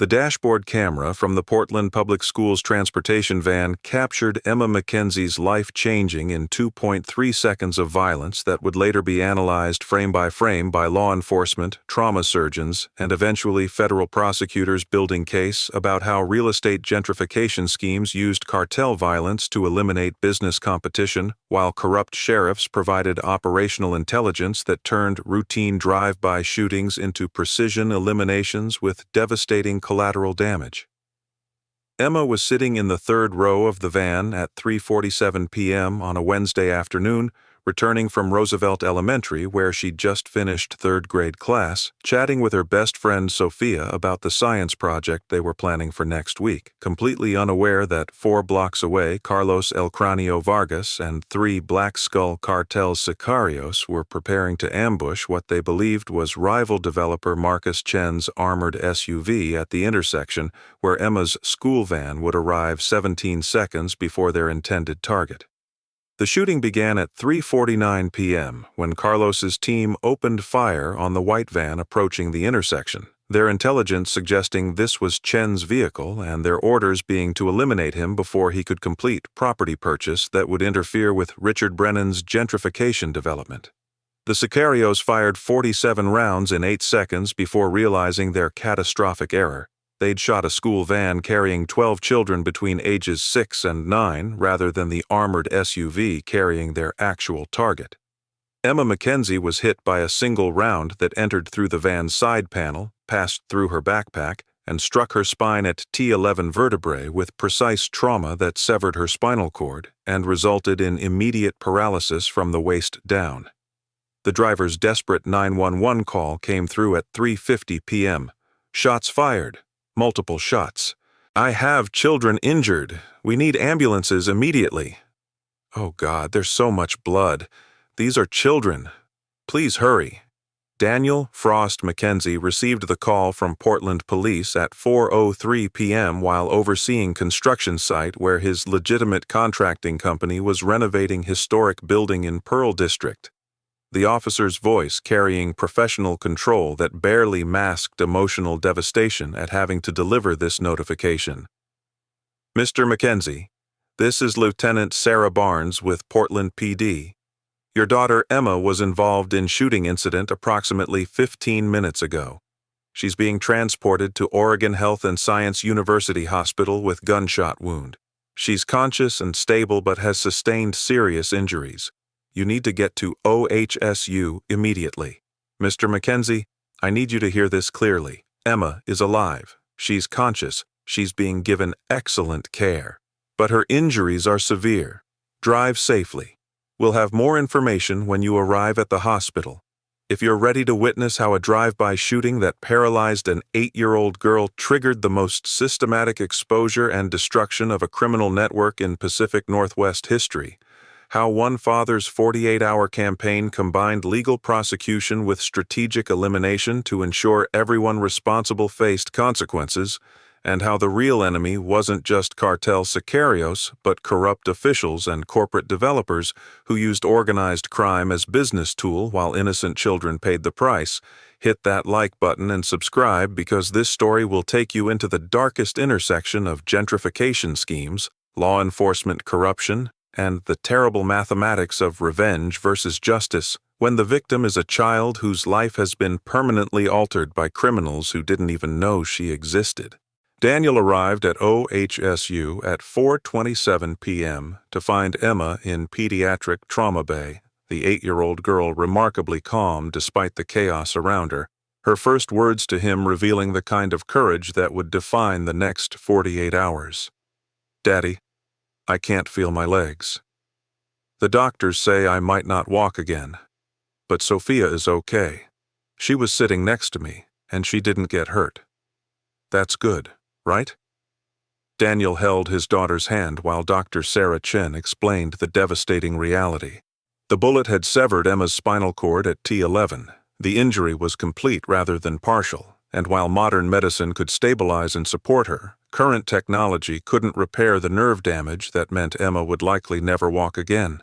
The dashboard camera from the Portland Public Schools transportation van captured Emma Mackenzie's life-changing in 2.3 seconds of violence that would later be analyzed frame by frame by law enforcement, trauma surgeons, and eventually federal prosecutors building case about how real estate gentrification schemes used cartel violence to eliminate business competition, while corrupt sheriffs provided operational intelligence that turned routine drive-by shootings into precision eliminations with devastating collateral damage. Emma was sitting in the third row of the van at 3:47 p.m. on a Wednesday afternoon, returning from Roosevelt Elementary where she'd just finished third-grade class, chatting with her best friend Sophia about the science project they were planning for next week, completely unaware that 4 blocks away Carlos El Cranio Vargas and 3 Black Skull Cartel Sicarios were preparing to ambush what they believed was rival developer Marcus Chen's armored SUV at the intersection where Emma's school van would arrive 17 seconds before their intended target. The shooting began at 3:49 p.m. when Carlos's team opened fire on the white van approaching the intersection, their intelligence suggesting this was Chen's vehicle and their orders being to eliminate him before he could complete property purchase that would interfere with Richard Brennan's gentrification development. The Sicarios fired 47 rounds in 8 seconds before realizing their catastrophic error. They'd shot a school van carrying 12 children between ages 6 and 9 rather than the armored SUV carrying their actual target. Emma Mackenzie was hit by a single round that entered through the van's side panel, passed through her backpack, and struck her spine at T11 vertebrae with precise trauma that severed her spinal cord and resulted in immediate paralysis from the waist down. The driver's desperate 911 call came through at 3:50 p.m. Shots fired. Multiple shots. "I have children injured. We need ambulances immediately." "Oh God, there's so much blood. These are children. Please hurry." Daniel Frost Mackenzie received the call from Portland police at 4:03 p.m. while overseeing construction site where his legitimate contracting company was renovating historic building in Pearl District. The officer's voice carrying professional control that barely masked emotional devastation at having to deliver this notification. "Mr. Mackenzie, this is Lieutenant Sarah Barnes with Portland PD. Your daughter Emma was involved in shooting incident approximately 15 minutes ago. She's being transported to Oregon Health and Science University Hospital with gunshot wound. She's conscious and stable but has sustained serious injuries. You need to get to OHSU immediately. Mr. Mackenzie, I need you to hear this clearly. Emma is alive. She's conscious. She's being given excellent care. But her injuries are severe. Drive safely. We'll have more information when you arrive at the hospital. If you're ready to witness how a drive-by shooting that paralyzed an 8-year-old girl triggered the most systematic exposure and destruction of a criminal network in Pacific Northwest history, how one father's 48-hour campaign combined legal prosecution with strategic elimination to ensure everyone responsible faced consequences, and how the real enemy wasn't just cartel sicarios, but corrupt officials and corporate developers who used organized crime as business tool while innocent children paid the price, hit that like button and subscribe because this story will take you into the darkest intersection of gentrification schemes, law enforcement corruption, and the terrible mathematics of revenge versus justice when the victim is a child whose life has been permanently altered by criminals who didn't even know she existed. Daniel arrived at OHSU at 4:27 p.m. to find Emma in pediatric trauma bay, the 8-year-old girl remarkably calm despite the chaos around her, her first words to him revealing the kind of courage that would define the next 48 hours. "Daddy, I can't feel my legs. The doctors say I might not walk again. But Sophia is okay. She was sitting next to me, and she didn't get hurt. That's good, right?" Daniel held his daughter's hand while Dr. Sarah Chen explained the devastating reality. The bullet had severed Emma's spinal cord at T11. The injury was complete rather than partial, and while modern medicine could stabilize and support her, current technology couldn't repair the nerve damage that meant Emma would likely never walk again.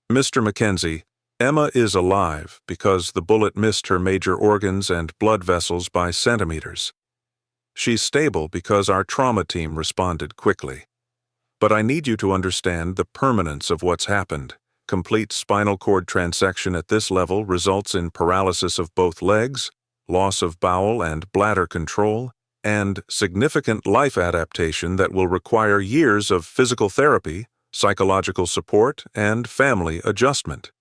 "Mr. Mackenzie, Emma is alive because the bullet missed her major organs and blood vessels by centimeters. She's stable because our trauma team responded quickly. But I need you to understand the permanence of what's happened. Complete spinal cord transection at this level results in paralysis of both legs, loss of bowel and bladder control, and significant life adaptation that will require years of physical therapy, psychological support, and family adjustment.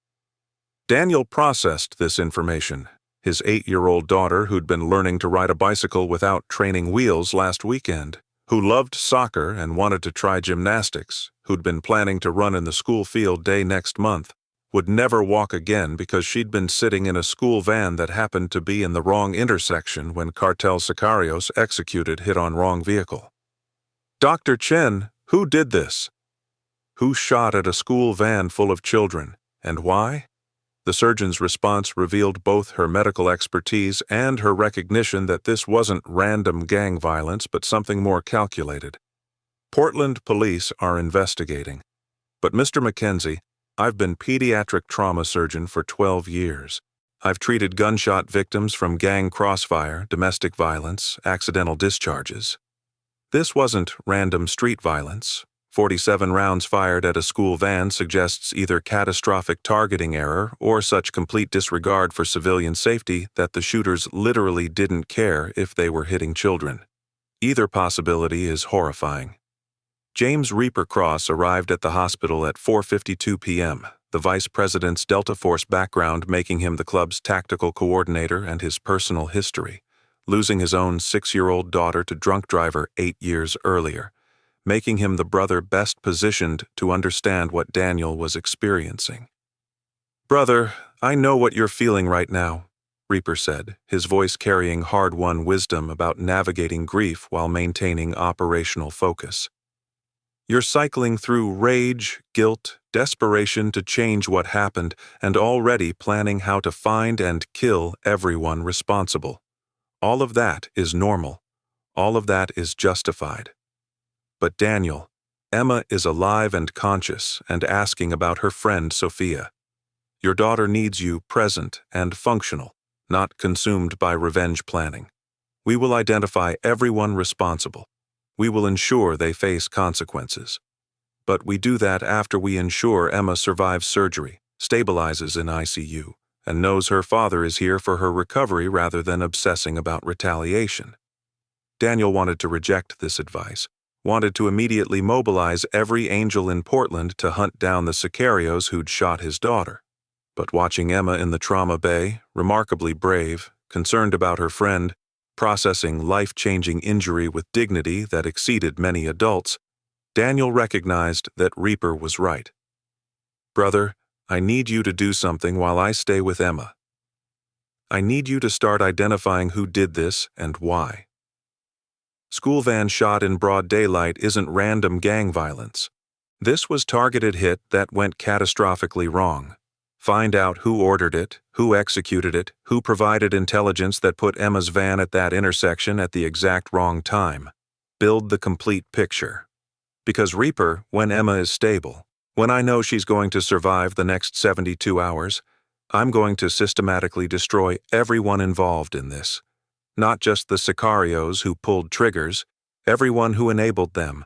Daniel processed this information. His 8-year-old daughter, who'd been learning to ride a bicycle without training wheels last weekend, who loved soccer and wanted to try gymnastics, who'd been planning to run in the school field day next month, would never walk again because she'd been sitting in a school van that happened to be in the wrong intersection when Cartel Sicarios executed hit-on-wrong vehicle. Dr. Chen, who did this? Who shot at a school van full of children, and why? The surgeon's response revealed both her medical expertise and her recognition that this wasn't random gang violence but something more calculated. Portland police are investigating. But Mr. Mackenzie, I've been pediatric trauma surgeon for 12 years. I've treated gunshot victims from gang crossfire, domestic violence, accidental discharges. This wasn't random street violence. 47 rounds fired at a school van suggests either catastrophic targeting error or such complete disregard for civilian safety that the shooters literally didn't care if they were hitting children. Either possibility is horrifying. James Reaper Cross arrived at the hospital at 4:52 p.m., the vice president's Delta Force background making him the club's tactical coordinator and his personal history, losing his own 6-year-old daughter to drunk driver 8 years earlier, making him the brother best positioned to understand what Daniel was experiencing. "Brother, I know what you're feeling right now," Reaper said, his voice carrying hard-won wisdom about navigating grief while maintaining operational focus. "You're cycling through rage, guilt, desperation to change what happened, and already planning how to find and kill everyone responsible. All of that is normal. All of that is justified. But Daniel, Emma is alive and conscious and asking about her friend Sophia. Your daughter needs you present and functional, not consumed by revenge planning. We will identify everyone responsible. We will ensure they face consequences. But we do that after we ensure Emma survives surgery, stabilizes in ICU, and knows her father is here for her recovery rather than obsessing about retaliation." Daniel wanted to reject this advice, wanted to immediately mobilize every angel in Portland to hunt down the Sicarios who'd shot his daughter. But watching Emma in the trauma bay, remarkably brave, concerned about her friend, processing life-changing injury with dignity that exceeded many adults, Daniel recognized that Reaper was right. "Brother, I need you to do something while I stay with Emma. I need you to start identifying who did this and why. School van shot in broad daylight isn't random gang violence. This was targeted hit that went catastrophically wrong. Find out who ordered it, who executed it, who provided intelligence that put Emma's van at that intersection at the exact wrong time. Build the complete picture. Because Reaper, when Emma is stable, when I know she's going to survive the next 72 hours, I'm going to systematically destroy everyone involved in this. Not just the Sicarios who pulled triggers, everyone who enabled them,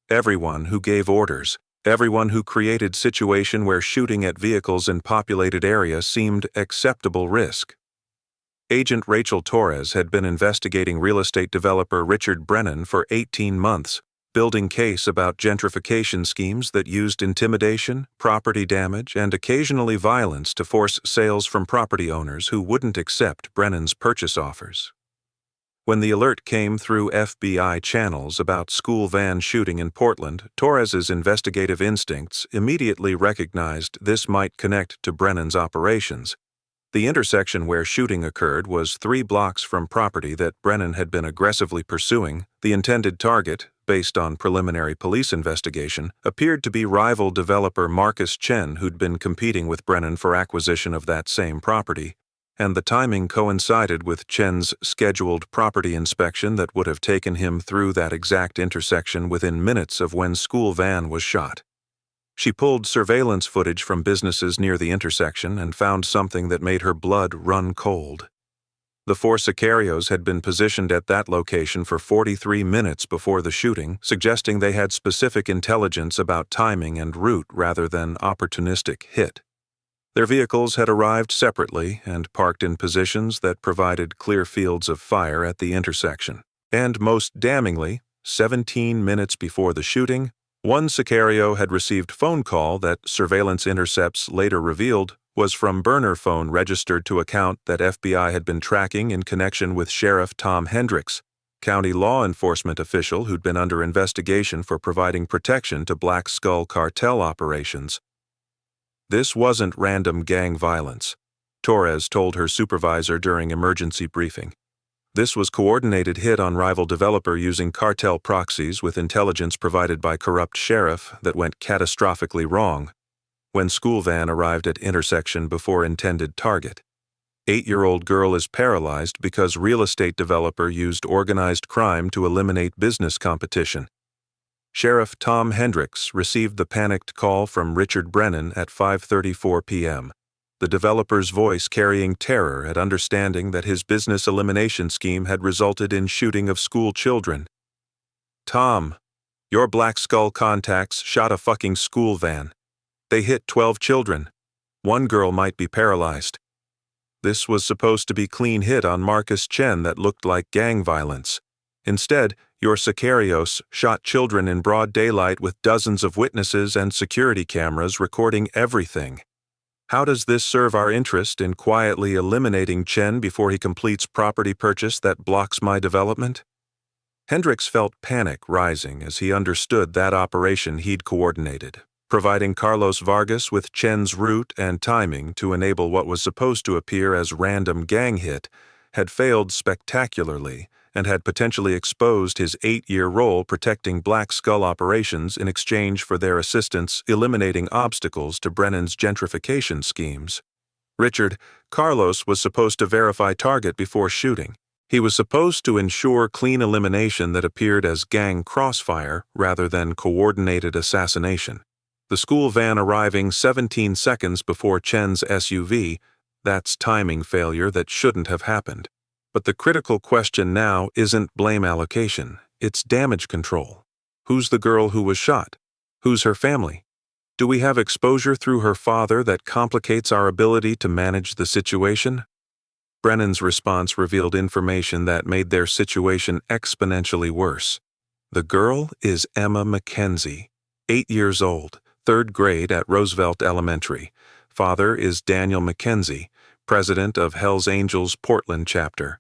everyone who gave orders, everyone who created situation where shooting at vehicles in populated area seemed acceptable risk." Agent Rachel Torres had been investigating real estate developer Richard Brennan for 18 months, building case about gentrification schemes that used intimidation, property damage, and occasionally violence to force sales from property owners who wouldn't accept Brennan's purchase offers. When the alert came through FBI channels about school van shooting in Portland, Torres's investigative instincts immediately recognized this might connect to Brennan's operations. The intersection where shooting occurred was 3 blocks from property that Brennan had been aggressively pursuing. The intended target, based on preliminary police investigation, appeared to be rival developer Marcus Chen, who'd been competing with Brennan for acquisition of that same property. And the timing coincided with Chen's scheduled property inspection that would have taken him through that exact intersection within minutes of when school van was shot. She pulled surveillance footage from businesses near the intersection and found something that made her blood run cold. The four Sicarios had been positioned at that location for 43 minutes before the shooting, suggesting they had specific intelligence about timing and route rather than opportunistic hit. Their vehicles had arrived separately and parked in positions that provided clear fields of fire at the intersection. And most damningly, 17 minutes before the shooting, one Sicario had received phone call that surveillance intercepts later revealed was from burner phone registered to account that FBI had been tracking in connection with Sheriff Tom Hendricks, county law enforcement official who'd been under investigation for providing protection to Black Skull cartel operations. This wasn't random gang violence, Torres told her supervisor during emergency briefing. This was coordinated hit on rival developer using cartel proxies with intelligence provided by corrupt sheriff that went catastrophically wrong when school van arrived at intersection before intended target. 8-year-old girl is paralyzed because real estate developer used organized crime to eliminate business competition. Sheriff Tom Hendricks received the panicked call from Richard Brennan at 5:34 p.m., the developer's voice carrying terror at understanding that his business elimination scheme had resulted in shooting of school children. "Tom, your Black Skull contacts shot a fucking school van. They hit 12 children. One girl might be paralyzed." This was supposed to be clean hit on Marcus Chen that looked like gang violence. Instead, your Sicarios shot children in broad daylight with dozens of witnesses and security cameras recording everything. How does this serve our interest in quietly eliminating Chen before he completes property purchase that blocks my development? Hendricks felt panic rising as he understood that operation he'd coordinated, providing Carlos Vargas with Chen's route and timing to enable what was supposed to appear as random gang hit, had failed spectacularly and had potentially exposed his 8-year role protecting Black Skull operations in exchange for their assistance eliminating obstacles to Brennan's gentrification schemes. Richard, Carlos was supposed to verify target before shooting. He was supposed to ensure clean elimination that appeared as gang crossfire rather than coordinated assassination. The school van arriving 17 seconds before Chen's SUV, that's timing failure that shouldn't have happened. But the critical question now isn't blame allocation, it's damage control. Who's the girl who was shot? Who's her family? Do we have exposure through her father that complicates our ability to manage the situation? Brennan's response revealed information that made their situation exponentially worse. The girl is Emma Mackenzie, 8 years old, 3rd grade at Roosevelt Elementary. Father is Daniel Mackenzie, president of Hells Angels Portland chapter.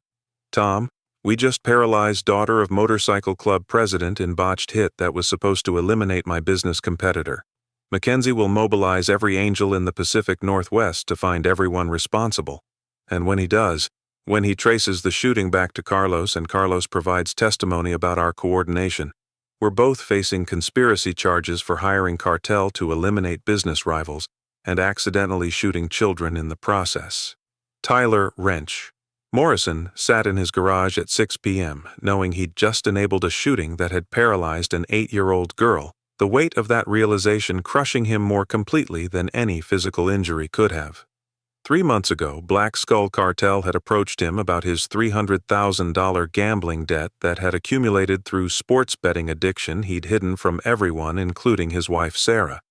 "Tom, we just paralyzed daughter of motorcycle club president in botched hit that was supposed to eliminate my business competitor. Mackenzie will mobilize every angel in the Pacific Northwest to find everyone responsible. And when he does, when he traces the shooting back to Carlos and Carlos provides testimony about our coordination, we're both facing conspiracy charges for hiring Cartel to eliminate business rivals and accidentally shooting children in the process." Tyler Wrench. Morrison sat in his garage at 6 p.m., knowing he'd just enabled a shooting that had paralyzed an 8-year-old girl, the weight of that realization crushing him more completely than any physical injury could have. 3 months ago, Black Skull Cartel had approached him about his $300,000 gambling debt that had accumulated through sports betting addiction he'd hidden from everyone, including his wife Sarah.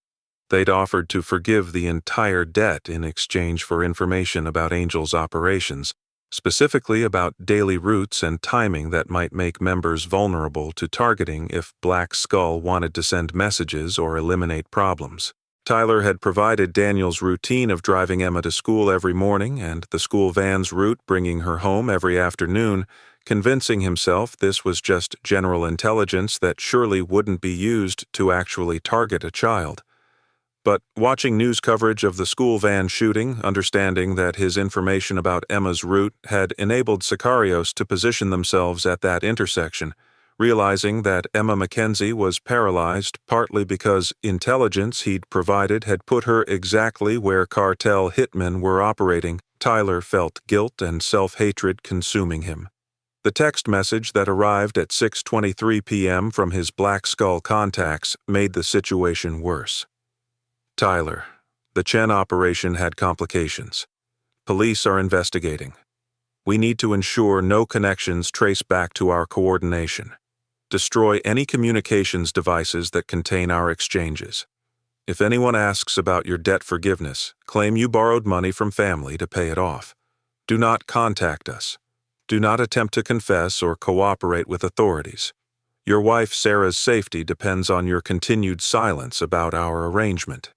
They'd offered to forgive the entire debt in exchange for information about Angel's operations, specifically about daily routes and timing that might make members vulnerable to targeting if Black Skull wanted to send messages or eliminate problems. Tyler had provided Daniel's routine of driving Emma to school every morning and the school van's route bringing her home every afternoon, convincing himself this was just general intelligence that surely wouldn't be used to actually target a child. But watching news coverage of the school van shooting, understanding that his information about Emma's route had enabled Sicarios to position themselves at that intersection, realizing that Emma Mackenzie was paralyzed partly because intelligence he'd provided had put her exactly where cartel hitmen were operating, Tyler felt guilt and self-hatred consuming him. The text message that arrived at 6:23 p.m. from his Black Skull contacts made the situation worse. "Tyler, the Chen operation had complications. Police are investigating. We need to ensure no connections trace back to our coordination. Destroy any communications devices that contain our exchanges. If anyone asks about your debt forgiveness, claim you borrowed money from family to pay it off. Do not contact us. Do not attempt to confess or cooperate with authorities. Your wife Sarah's safety depends on your continued silence about our arrangement.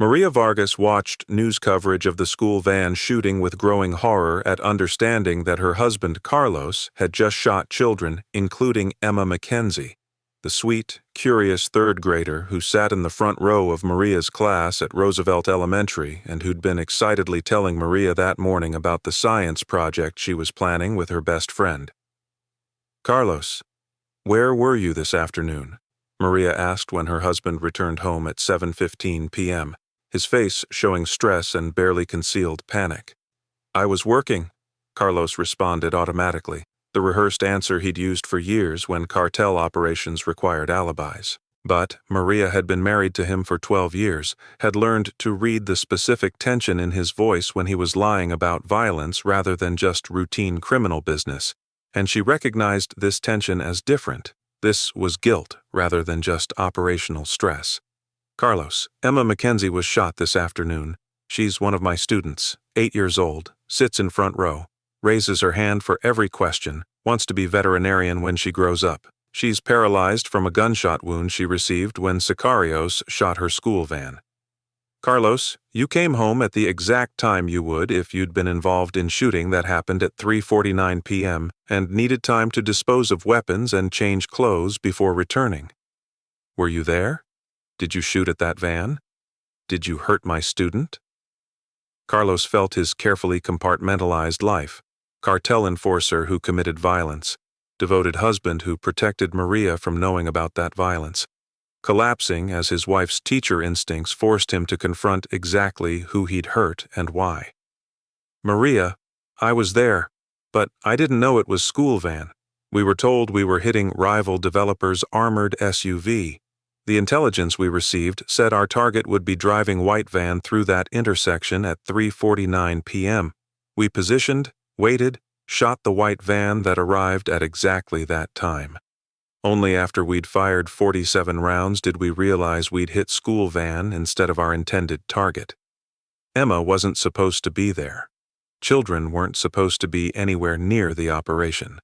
Maria Vargas watched news coverage of the school van shooting with growing horror at understanding that her husband Carlos had just shot children, including Emma Mackenzie, the sweet, curious third grader who sat in the front row of Maria's class at Roosevelt Elementary and who'd been excitedly telling Maria that morning about the science project she was planning with her best friend. "Carlos, where were you this afternoon?" Maria asked when her husband returned home at 7:15 p.m., his face showing stress and barely concealed panic. "I was working," Carlos responded automatically, the rehearsed answer he'd used for years when cartel operations required alibis. But Maria had been married to him for 12 years, had learned to read the specific tension in his voice when he was lying about violence rather than just routine criminal business, and she recognized this tension as different. This was guilt rather than just operational stress. "Carlos, Emma Mackenzie was shot this afternoon. She's one of my students, 8 years old, sits in front row, raises her hand for every question, wants to be veterinarian when she grows up. She's paralyzed from a gunshot wound she received when Sicarios shot her school van. Carlos, you came home at the exact time you would if you'd been involved in shooting that happened at 3:49 p.m. and needed time to dispose of weapons and change clothes before returning. Were you there? Did you shoot at that van? Did you hurt my student?" Carlos felt his carefully compartmentalized life, cartel enforcer who committed violence, devoted husband who protected Maria from knowing about that violence, collapsing as his wife's teacher instincts forced him to confront exactly who he'd hurt and why. "Maria, I was there, but I didn't know it was school van. We were told we were hitting rival developers' armored SUV. The intelligence we received said our target would be driving white van through that intersection at 3:49 p.m. We positioned, waited, shot the white van that arrived at exactly that time. Only after we'd fired 47 rounds did we realize we'd hit school van instead of our intended target. Emma wasn't supposed to be there. Children weren't supposed to be anywhere near the operation.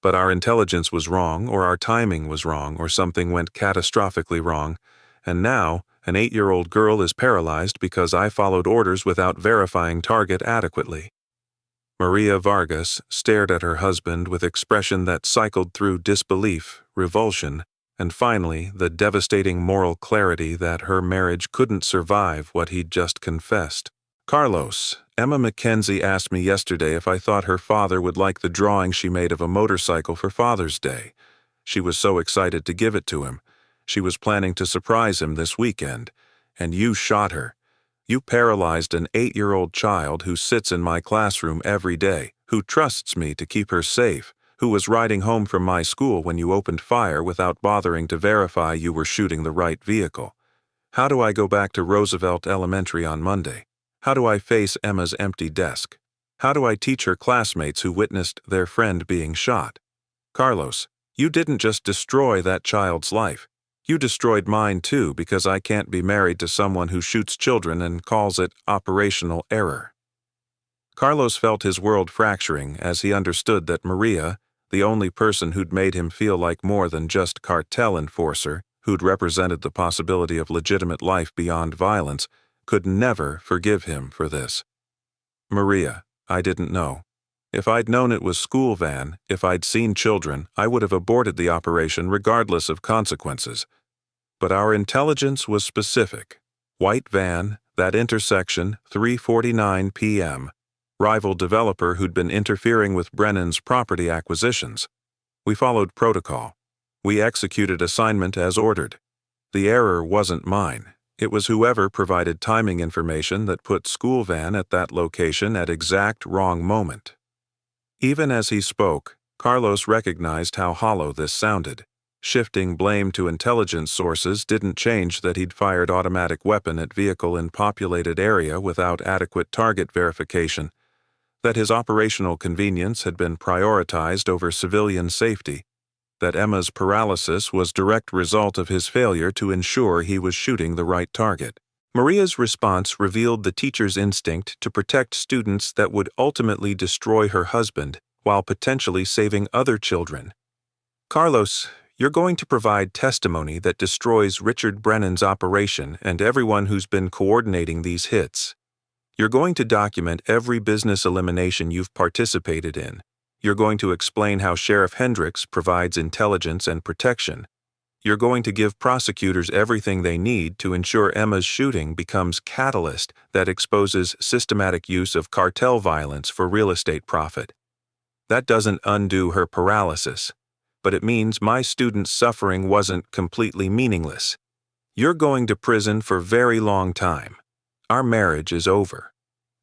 But our intelligence was wrong, or our timing was wrong, or something went catastrophically wrong, and now an 8-year-old girl is paralyzed because I followed orders without verifying target adequately." Maria Vargas stared at her husband with expression that cycled through disbelief, revulsion, and finally the devastating moral clarity that her marriage couldn't survive what he'd just confessed. "Carlos, Emma Mackenzie asked me yesterday if I thought her father would like the drawing she made of a motorcycle for Father's Day. She was so excited to give it to him. She was planning to surprise him this weekend, and you shot her. You paralyzed an 8-year-old child who sits in my classroom every day, who trusts me to keep her safe, who was riding home from my school when you opened fire without bothering to verify you were shooting the right vehicle. How do I go back to Roosevelt Elementary on Monday? How do I face Emma's empty desk? How do I teach her classmates who witnessed their friend being shot? Carlos, you didn't just destroy that child's life. You destroyed mine too because I can't be married to someone who shoots children and calls it operational error." Carlos felt his world fracturing as he understood that Maria, the only person who'd made him feel like more than just cartel enforcer, who'd represented the possibility of legitimate life beyond violence, could never forgive him for this. "Maria, I didn't know. If I'd known it was school van, if I'd seen children, I would have aborted the operation regardless of consequences. But our intelligence was specific. White van, that intersection, 3:49 p.m. Rival developer who'd been interfering with Brennan's property acquisitions. We followed protocol. We executed assignment as ordered. The error wasn't mine. It was whoever provided timing information that put school van at that location at exact wrong moment." Even as he spoke, Carlos recognized how hollow this sounded. Shifting blame to intelligence sources didn't change that he'd fired automatic weapon at vehicle in populated area without adequate target verification. that his operational convenience had been prioritized over civilian safety, that Emma's paralysis was direct result of his failure to ensure he was shooting the right target. Maria's response revealed the teacher's instinct to protect students that would ultimately destroy her husband while potentially saving other children. Carlos, you're going to provide testimony that destroys Richard Brennan's operation and everyone who's been coordinating these hits. You're going to document every business elimination you've participated in. You're going to explain how Sheriff Hendricks provides intelligence and protection. You're going to give prosecutors everything they need to ensure Emma's shooting becomes catalyst that exposes systematic use of cartel violence for real estate profit. That doesn't undo her paralysis, but it means my student's suffering wasn't completely meaningless. You're going to prison for a very long time. Our marriage is over.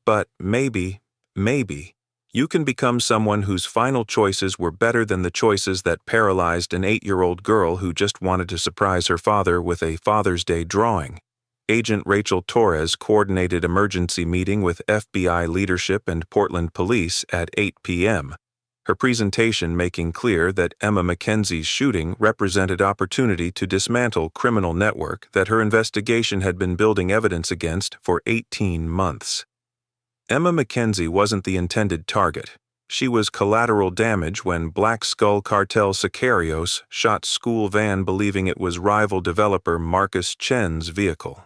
But maybe, you can become someone whose final choices were better than the choices that paralyzed an 8-year-old girl who just wanted to surprise her father with a Father's Day drawing. Agent Rachel Torres coordinated emergency meeting with FBI leadership and Portland police at 8 p.m., her presentation making clear that Emma Mackenzie's shooting represented opportunity to dismantle criminal network that her investigation had been building evidence against for 18 months. Emma Mackenzie wasn't the intended target. She was collateral damage when Black Skull cartel Sicarios shot school van believing it was rival developer Marcus Chen's vehicle.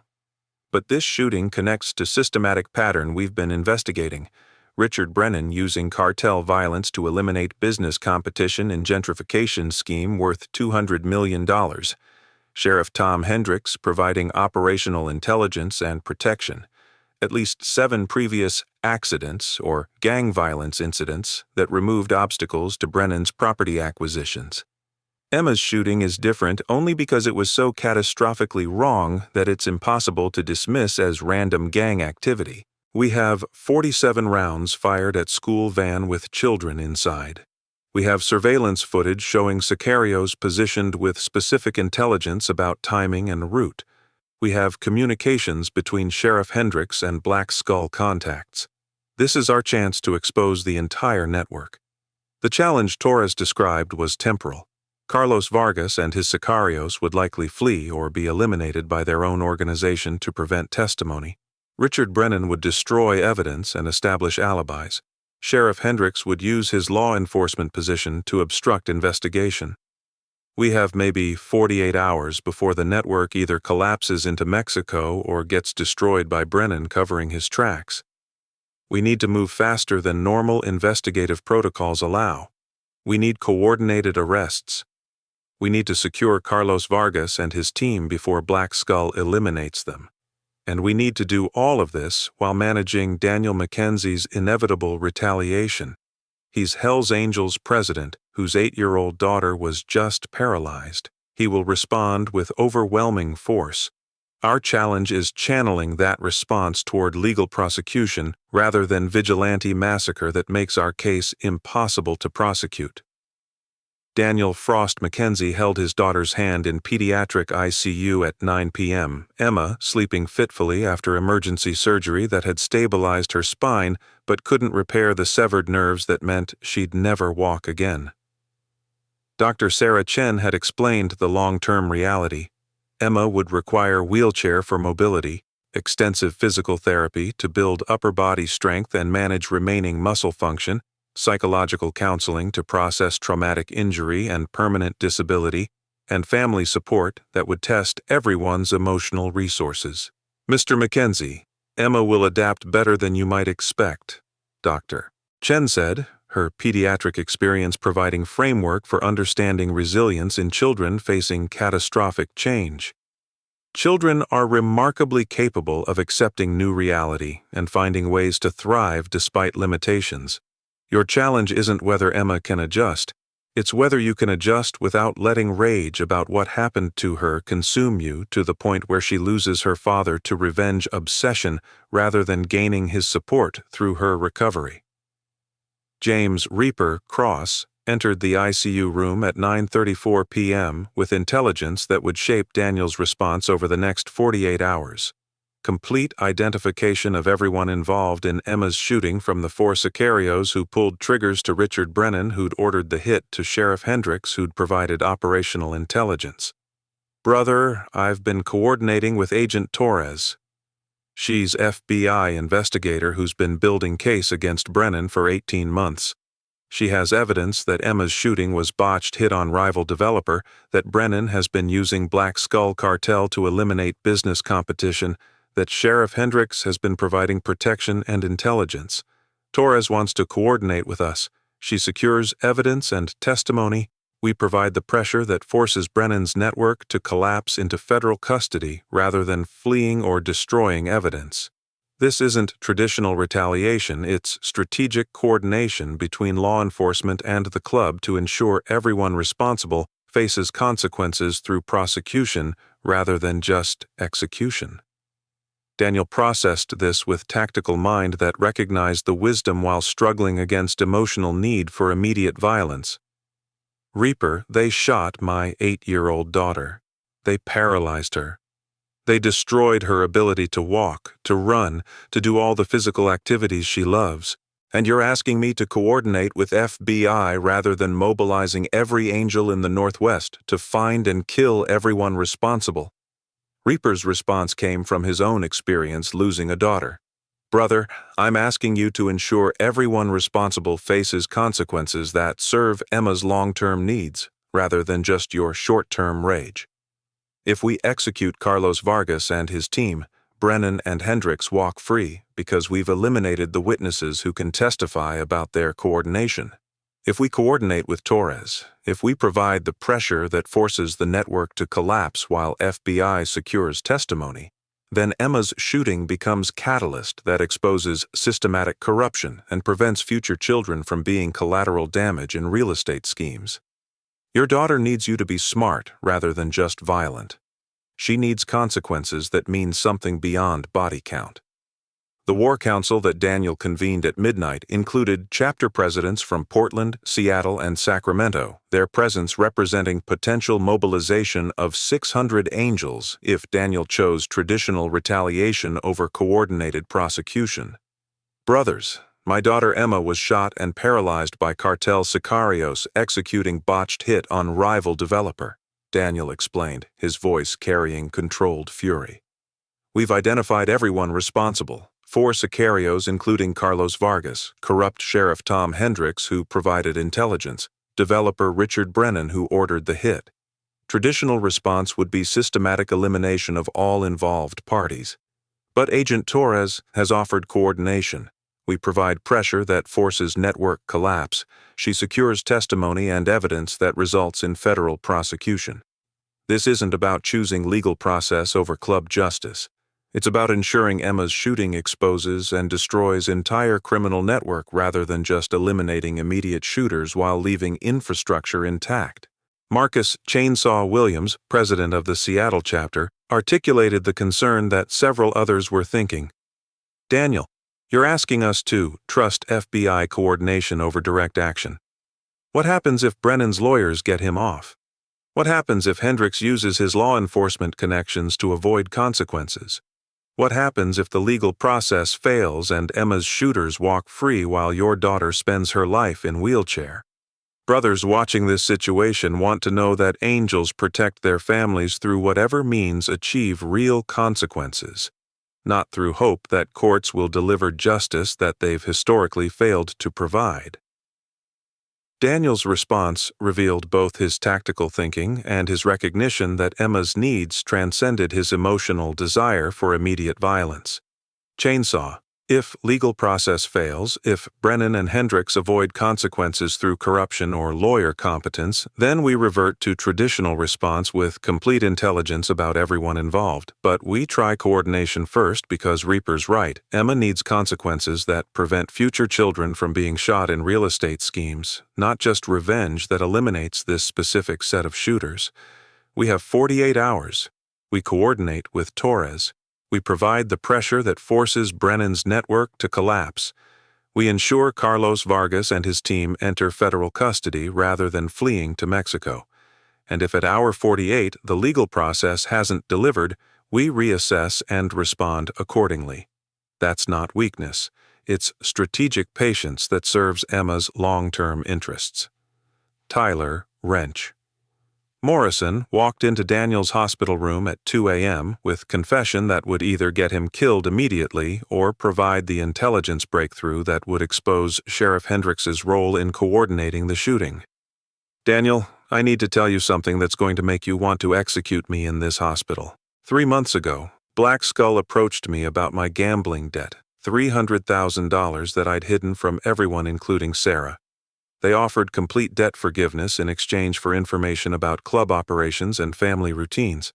But this shooting connects to systematic pattern we've been investigating. Richard Brennan using cartel violence to eliminate business competition in gentrification scheme worth $200 million. Sheriff Tom Hendricks providing operational intelligence and protection. At least 7 previous accidents or gang violence incidents that removed obstacles to Brennan's property acquisitions. Emma's shooting is different only because it was so catastrophically wrong that it's impossible to dismiss as random gang activity. We have 47 rounds fired at school van with children inside. We have surveillance footage showing Sicarios positioned with specific intelligence about timing and route. We have communications between Sheriff Hendricks and Black Skull contacts. This is our chance to expose the entire network. The challenge Torres described was temporal. Carlos Vargas and his Sicarios would likely flee or be eliminated by their own organization to prevent testimony. Richard Brennan would destroy evidence and establish alibis. Sheriff Hendricks would use his law enforcement position to obstruct investigation. We have maybe 48 hours before the network either collapses into Mexico or gets destroyed by Brennan covering his tracks. We need to move faster than normal investigative protocols allow. We need coordinated arrests. We need to secure Carlos Vargas and his team before Black Skull eliminates them. And we need to do all of this while managing Daniel Mackenzie's inevitable retaliation. He's Hells Angels president, whose 8-year-old daughter was just paralyzed. He will respond with overwhelming force. Our challenge is channeling that response toward legal prosecution rather than vigilante massacre that makes our case impossible to prosecute. Daniel Frost Mackenzie held his daughter's hand in pediatric ICU at 9 p.m., Emma sleeping fitfully after emergency surgery that had stabilized her spine but couldn't repair the severed nerves that meant she'd never walk again. Dr. Sarah Chen had explained the long-term reality. Emma would require wheelchair for mobility, extensive physical therapy to build upper body strength and manage remaining muscle function, psychological counseling to process traumatic injury and permanent disability, and family support that would test everyone's emotional resources. Mr. Mackenzie, Emma will adapt better than you might expect, Dr. Chen said, her pediatric experience providing framework for understanding resilience in children facing catastrophic change. Children are remarkably capable of accepting new reality and finding ways to thrive despite limitations. Your challenge isn't whether Emma can adjust, it's whether you can adjust without letting rage about what happened to her consume you to the point where she loses her father to revenge obsession rather than gaining his support through her recovery. James Reaper Cross entered the ICU room at 9:34 p.m. with intelligence that would shape Daniel's response over the next 48 hours. complete identification of everyone involved in Emma's shooting, from the 4 Sicarios who pulled triggers to Richard Brennan, who'd ordered the hit, to Sheriff Hendricks, who'd provided operational intelligence. Brother, I've been coordinating with Agent Torres. She's FBI investigator who's been building case against Brennan for 18 months. She has evidence that Emma's shooting was botched hit on rival developer, that Brennan has been using Black Skull Cartel to eliminate business competition, that Sheriff Hendricks has been providing protection and intelligence. Torres wants to coordinate with us. She secures evidence and testimony. We provide the pressure that forces Brennan's network to collapse into federal custody rather than fleeing or destroying evidence. This isn't traditional retaliation, it's strategic coordination between law enforcement and the club to ensure everyone responsible faces consequences through prosecution rather than just execution. Daniel processed this with tactical mind that recognized the wisdom while struggling against emotional need for immediate violence. Reaper, they shot my 8-year-old daughter. They paralyzed her. They destroyed her ability to walk, to run, to do all the physical activities she loves. And you're asking me to coordinate with FBI rather than mobilizing every angel in the Northwest to find and kill everyone responsible. Reaper's response came from his own experience losing a daughter. Brother, I'm asking you to ensure everyone responsible faces consequences that serve Emma's long-term needs, rather than just your short-term rage. If we execute Carlos Vargas and his team, Brennan and Hendricks walk free because we've eliminated the witnesses who can testify about their coordination. If we coordinate with Torres, if we provide the pressure that forces the network to collapse while FBI secures testimony, then Emma's shooting becomes catalyst that exposes systematic corruption and prevents future children from being collateral damage in real estate schemes. Your daughter needs you to be smart rather than just violent. She needs consequences that mean something beyond body count. The War Council that Daniel convened at midnight included chapter presidents from Portland, Seattle, and Sacramento, their presence representing potential mobilization of 600 angels if Daniel chose traditional retaliation over coordinated prosecution. Brothers, my daughter Emma was shot and paralyzed by Cartel Sicarios executing botched hit on rival developer, Daniel explained, his voice carrying controlled fury. We've identified everyone responsible. 4 Sicarios including Carlos Vargas, corrupt Sheriff Tom Hendricks who provided intelligence, developer Richard Brennan who ordered the hit. Traditional response would be systematic elimination of all involved parties. But Agent Torres has offered coordination. We provide pressure that forces network collapse. She secures testimony and evidence that results in federal prosecution. This isn't about choosing legal process over club justice. It's about ensuring Emma's shooting exposes and destroys entire criminal network rather than just eliminating immediate shooters while leaving infrastructure intact. Marcus Chainsaw Williams, president of the Seattle chapter, articulated the concern that several others were thinking. Daniel, you're asking us to trust FBI coordination over direct action. What happens if Brennan's lawyers get him off? What happens if Hendricks uses his law enforcement connections to avoid consequences? What happens if the legal process fails and Emma's shooters walk free while your daughter spends her life in wheelchair? Brothers watching this situation want to know that angels protect their families through whatever means achieve real consequences, not through hope that courts will deliver justice that they've historically failed to provide. Daniel's response revealed both his tactical thinking and his recognition that Emma's needs transcended his emotional desire for immediate violence. Chainsaw, if legal process fails, if Brennan and Hendricks avoid consequences through corruption or lawyer competence, then we revert to traditional response with complete intelligence about everyone involved. But we try coordination first because Reaper's right. Emma needs consequences that prevent future children from being shot in real estate schemes, not just revenge that eliminates this specific set of shooters. We have 48 hours. We coordinate with Torres. We provide the pressure that forces Brennan's network to collapse. We ensure Carlos Vargas and his team enter federal custody rather than fleeing to Mexico. And if at hour 48 the legal process hasn't delivered, We reassess and respond accordingly. That's not weakness. It's strategic patience that serves Emma's long-term interests. Tyler Wrench. Morrison walked into Daniel's hospital room at 2 a.m. with confession that would either get him killed immediately or provide the intelligence breakthrough that would expose Sheriff Hendricks's role in coordinating the shooting. "Daniel, I need to tell you something that's going to make you want to execute me in this hospital. 3 months ago, Black Skull approached me about my gambling debt, $300,000 that I'd hidden from everyone including Sarah. They offered complete debt forgiveness in exchange for information about club operations and family routines.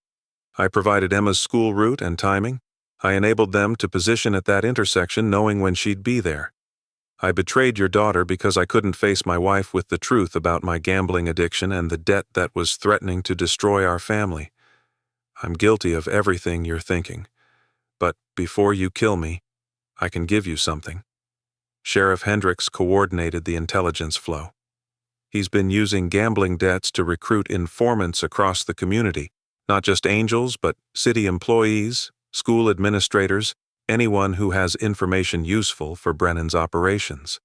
I provided Emma's school route and timing. I enabled them to position at that intersection knowing when she'd be there. I betrayed your daughter because I couldn't face my wife with the truth about my gambling addiction and the debt that was threatening to destroy our family. I'm guilty of everything you're thinking. But before you kill me, I can give you something." Sheriff Hendricks coordinated the intelligence flow. He's been using gambling debts to recruit informants across the community, not just angels, but city employees, school administrators, anyone who has information useful for Brennan's operations.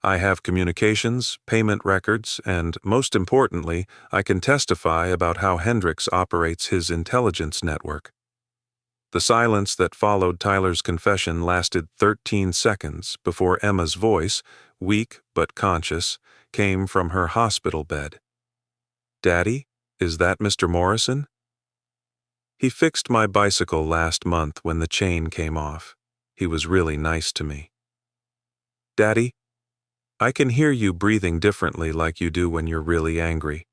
I have communications, payment records, and, most importantly, I can testify about how Hendricks operates his intelligence network. The silence that followed Tyler's confession lasted 13 seconds before Emma's voice, weak but conscious, came from her hospital bed. "Daddy, is that Mr. Morrison? He fixed my bicycle last month when the chain came off. He was really nice to me. Daddy, I can hear you breathing differently like you do when you're really angry.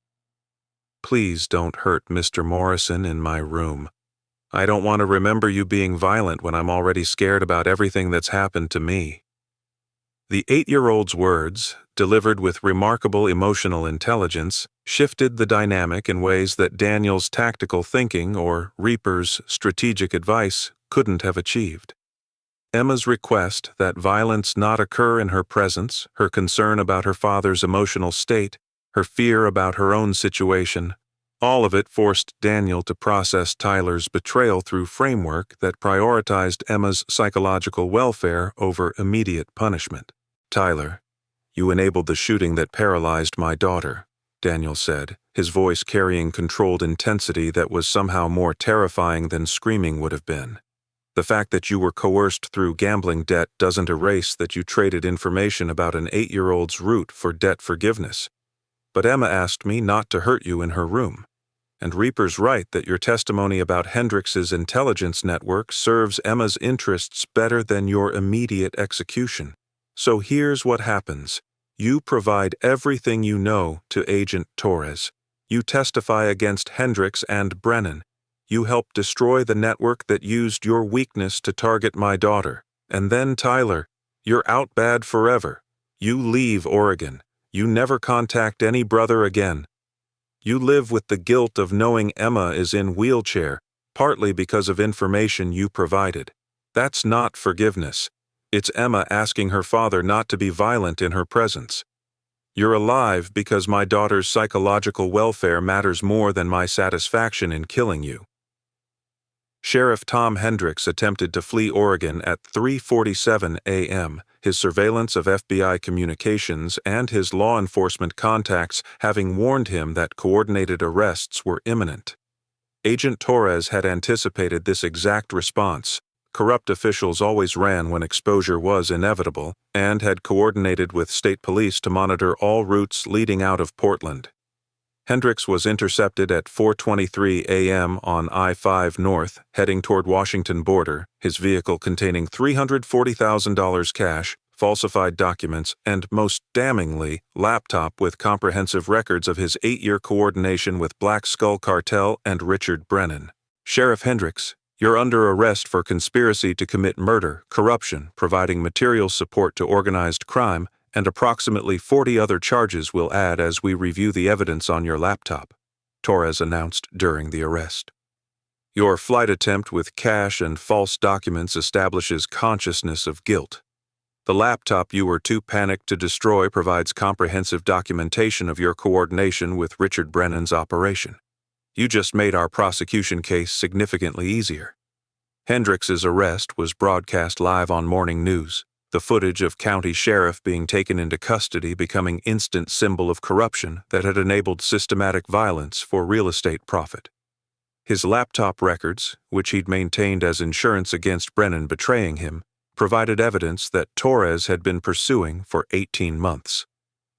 Please don't hurt Mr. Morrison in my room. I don't want to remember you being violent when I'm already scared about everything that's happened to me." The 8-year-old's words, delivered with remarkable emotional intelligence, shifted the dynamic in ways that Daniel's tactical thinking or Reaper's strategic advice couldn't have achieved. Emma's request that violence not occur in her presence, her concern about her father's emotional state, her fear about her own situation, all of it forced Daniel to process Tyler's betrayal through framework that prioritized Emma's psychological welfare over immediate punishment. "Tyler, you enabled the shooting that paralyzed my daughter," Daniel said, his voice carrying controlled intensity that was somehow more terrifying than screaming would have been. "The fact that you were coerced through gambling debt doesn't erase that you traded information about an 8-year-old's route for debt forgiveness. But Emma asked me not to hurt you in her room. And Reaper's right that your testimony about Hendricks's intelligence network serves Emma's interests better than your immediate execution. So here's what happens. You provide everything you know to Agent Torres. You testify against Hendricks and Brennan. You help destroy the network that used your weakness to target my daughter. And then, Tyler, you're out bad forever. You leave Oregon. You never contact any brother again. You live with the guilt of knowing Emma is in wheelchair, partly because of information you provided. That's not forgiveness. It's Emma asking her father not to be violent in her presence. You're alive because my daughter's psychological welfare matters more than my satisfaction in killing you." Sheriff Tom Hendricks attempted to flee Oregon at 3:47 a.m., his surveillance of FBI communications and his law enforcement contacts having warned him that coordinated arrests were imminent. Agent Torres had anticipated this exact response. Corrupt officials always ran when exposure was inevitable, and had coordinated with state police to monitor all routes leading out of Portland. Hendricks was intercepted at 4:23 a.m. on I-5 North, heading toward Washington border, his vehicle containing $340,000 cash, falsified documents, and, most damningly, laptop with comprehensive records of his 8-year coordination with Black Skull Cartel and Richard Brennan. "Sheriff Hendricks, you're under arrest for conspiracy to commit murder, corruption, providing material support to organized crime, and approximately 40 other charges will add as we review the evidence on your laptop," Torres announced during the arrest. "Your flight attempt with cash and false documents establishes consciousness of guilt. The laptop you were too panicked to destroy provides comprehensive documentation of your coordination with Richard Brennan's operation. You just made our prosecution case significantly easier. Hendrix's arrest was broadcast live on morning news, the footage of county sheriff being taken into custody becoming instant symbol of corruption that had enabled systematic violence for real estate profit. His laptop records, which he'd maintained as insurance against Brennan betraying him, provided evidence that Torres had been pursuing for 18 months.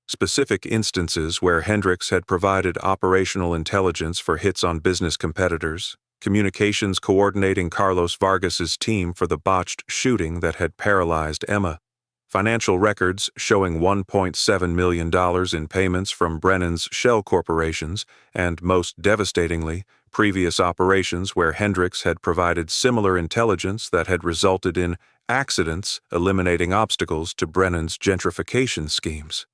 Specific instances where Hendrix had provided operational intelligence for hits on business competitors, communications coordinating Carlos Vargas's team for the botched shooting that had paralyzed Emma, financial records showing $1.7 million in payments from Brennan's shell corporations, and most devastatingly, previous operations where Hendrix had provided similar intelligence that had resulted in accidents eliminating obstacles to Brennan's gentrification schemes.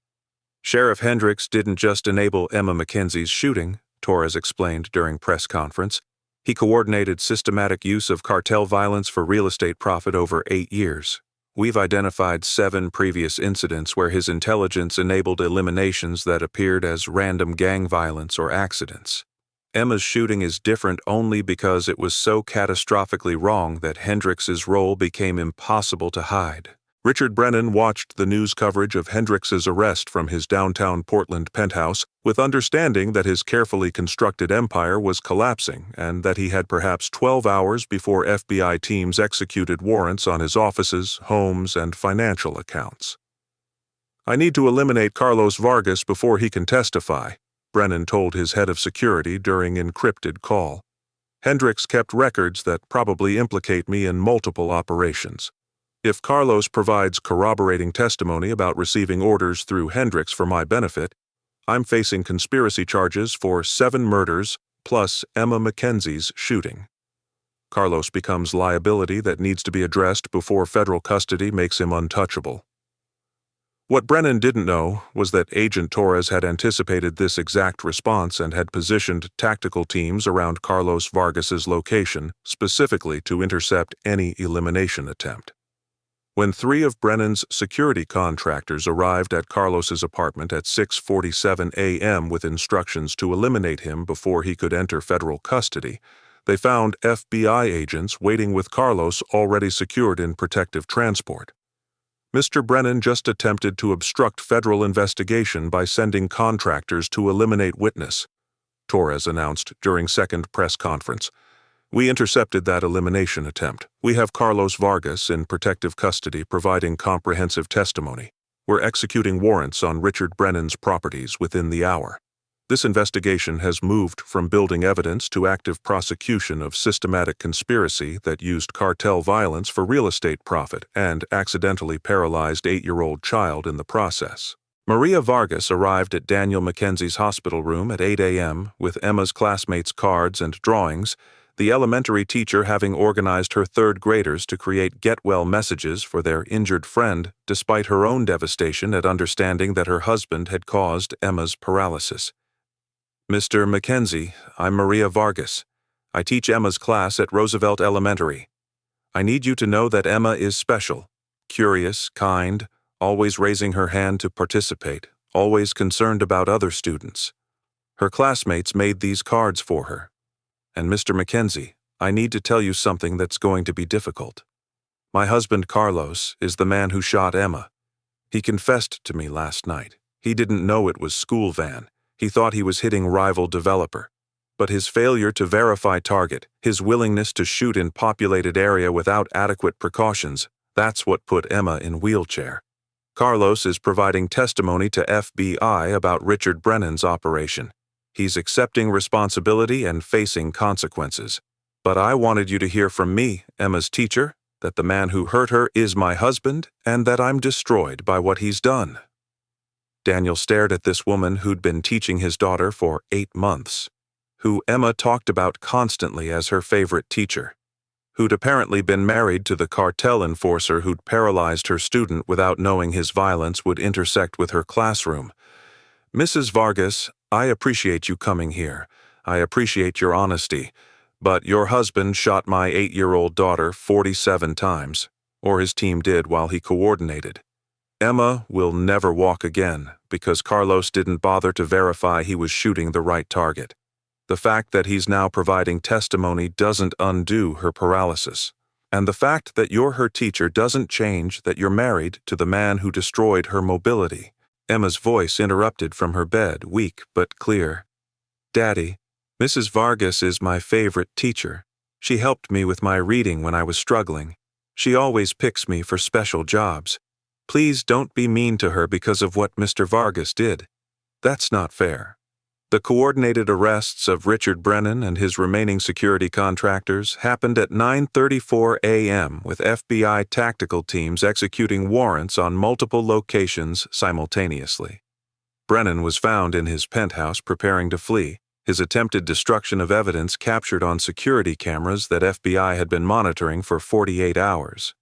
Sheriff Hendrix didn't just enable Emma McKenzie's shooting, Torres explained during press conference. He coordinated systematic use of cartel violence for real estate profit over 8 years. We've identified 7 previous incidents where his intelligence enabled eliminations that appeared as random gang violence or accidents. Emma's shooting is different only because it was so catastrophically wrong that Hendrix's role became impossible to hide. Richard Brennan watched the news coverage of Hendrix's arrest from his downtown Portland penthouse with understanding that his carefully constructed empire was collapsing and that he had perhaps 12 hours before FBI teams executed warrants on his offices, homes, and financial accounts. "I need to eliminate Carlos Vargas before he can testify," Brennan told his head of security during encrypted call. "Hendrix kept records that probably implicate me in multiple operations. If Carlos provides corroborating testimony about receiving orders through Hendrix for my benefit, I'm facing conspiracy charges for 7 murders plus Emma McKenzie's shooting. Carlos becomes liability that needs to be addressed before federal custody makes him untouchable." What Brennan didn't know was that Agent Torres had anticipated this exact response and had positioned tactical teams around Carlos Vargas's location specifically to intercept any elimination attempt. When 3 of Brennan's security contractors arrived at Carlos's apartment at 6:47 a.m. with instructions to eliminate him before he could enter federal custody, they found FBI agents waiting with Carlos already secured in protective transport. Mr. Brennan just attempted to obstruct federal investigation by sending contractors to eliminate witness, Torres announced during second press conference. "We intercepted that elimination attempt. We have Carlos Vargas in protective custody providing comprehensive testimony. We're executing warrants on Richard Brennan's properties within the hour." This investigation has moved from building evidence to active prosecution of systematic conspiracy that used cartel violence for real estate profit and accidentally paralyzed 8-year-old child in the process. Maria Vargas arrived at Daniel McKenzie's hospital room at 8 a.m. with Emma's classmates' cards and drawings, the elementary teacher having organized her 3rd graders to create get-well messages for their injured friend despite her own devastation at understanding that her husband had caused Emma's paralysis. "Mr. McKenzie, I'm Maria Vargas. I teach Emma's class at Roosevelt Elementary. I need you to know that Emma is special, curious, kind, always raising her hand to participate, always concerned about other students. Her classmates made these cards for her. And Mr. McKenzie, I need to tell you something that's going to be difficult. My husband Carlos is the man who shot Emma. He confessed to me last night. He didn't know it was school van. He thought he was hitting rival developer. But his failure to verify target, his willingness to shoot in populated area without adequate precautions, that's what put Emma in wheelchair. Carlos is providing testimony to FBI about Richard Brennan's operation. He's accepting responsibility and facing consequences. But I wanted you to hear from me, Emma's teacher, that the man who hurt her is my husband and that I'm destroyed by what he's done." Daniel stared at this woman who'd been teaching his daughter for 8 months, who Emma talked about constantly as her favorite teacher, who'd apparently been married to the cartel enforcer who'd paralyzed her student without knowing his violence would intersect with her classroom. "Mrs. Vargas, I appreciate you coming here. I appreciate your honesty. But your husband shot my 8-year-old daughter 47 times, or his team did while he coordinated. Emma will never walk again because Carlos didn't bother to verify he was shooting the right target. The fact that he's now providing testimony doesn't undo her paralysis. And the fact that you're her teacher doesn't change that you're married to the man who destroyed her mobility. Emma's voice interrupted from her bed, weak but clear. Daddy, Mrs. Vargas is my favorite teacher. She helped me with my reading when I was struggling. She always picks me for special jobs. Please don't be mean to her because of what Mr. Vargas did. That's not fair. The coordinated arrests of Richard Brennan and his remaining security contractors happened at 9:34 a.m. with FBI tactical teams executing warrants on multiple locations simultaneously. Brennan was found in his penthouse preparing to flee, his attempted destruction of evidence captured on security cameras that FBI had been monitoring for 48 hours.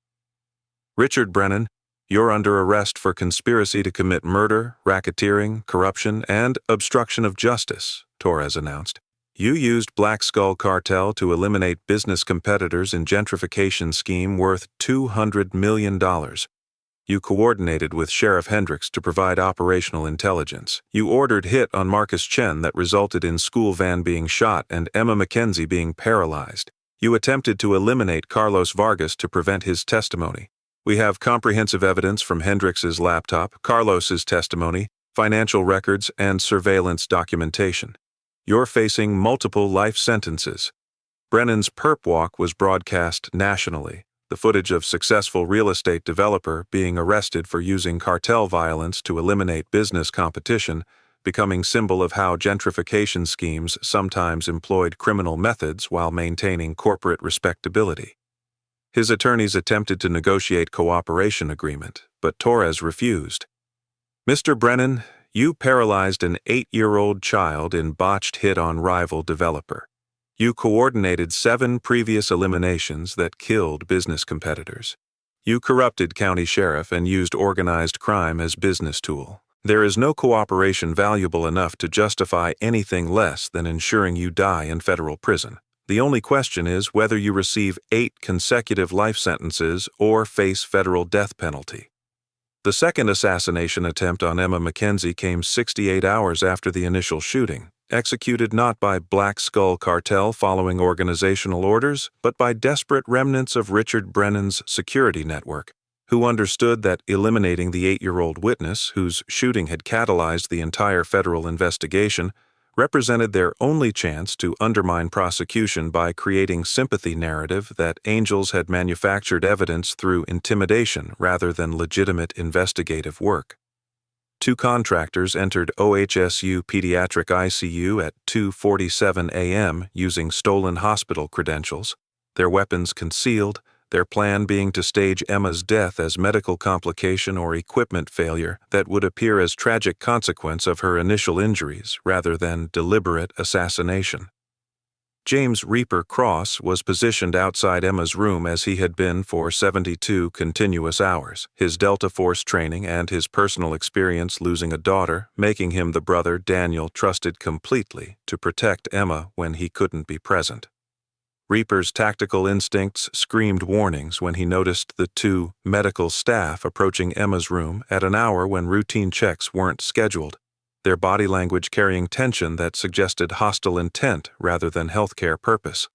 Richard Brennan, you're under arrest for conspiracy to commit murder, racketeering, corruption, and obstruction of justice, Torres announced. You used Black Skull Cartel to eliminate business competitors in gentrification scheme worth $200 million. You coordinated with Sheriff Hendricks to provide operational intelligence. You ordered hit on Marcus Chen that resulted in school van being shot and Emma Mackenzie being paralyzed. You attempted to eliminate Carlos Vargas to prevent his testimony. We have comprehensive evidence from Hendricks's laptop, Carlos's testimony, financial records, and surveillance documentation. You're facing multiple life sentences. Brennan's perp walk was broadcast nationally. The footage of successful real estate developer being arrested for using cartel violence to eliminate business competition, becoming symbol of how gentrification schemes sometimes employed criminal methods while maintaining corporate respectability. His attorneys attempted to negotiate cooperation agreement, but Torres refused. Mr. Brennan, you paralyzed an 8-year-old child in botched hit on rival developer. You coordinated 7 previous eliminations that killed business competitors. You corrupted county sheriff and used organized crime as business tool. There is no cooperation valuable enough to justify anything less than ensuring you die in federal prison. The only question is whether you receive 8 consecutive life sentences or face federal death penalty. The second assassination attempt on Emma Mackenzie came 68 hours after the initial shooting, executed not by Black Skull Cartel following organizational orders, but by desperate remnants of Richard Brennan's security network, who understood that eliminating the 8-year-old witness, whose shooting had catalyzed the entire federal investigation, represented their only chance to undermine prosecution by creating sympathy narrative that Angels had manufactured evidence through intimidation rather than legitimate investigative work. 2 contractors entered OHSU Pediatric ICU at 2:47 a.m. using stolen hospital credentials, their weapons concealed, their plan being to stage Emma's death as medical complication or equipment failure that would appear as tragic consequence of her initial injuries rather than deliberate assassination. James Reaper Cross was positioned outside Emma's room as he had been for 72 continuous hours, his Delta Force training and his personal experience losing a daughter making him the brother Daniel trusted completely to protect Emma when he couldn't be present. Reaper's tactical instincts screamed warnings when he noticed the 2 medical staff approaching Emma's room at an hour when routine checks weren't scheduled, their body language carrying tension that suggested hostile intent rather than healthcare purpose.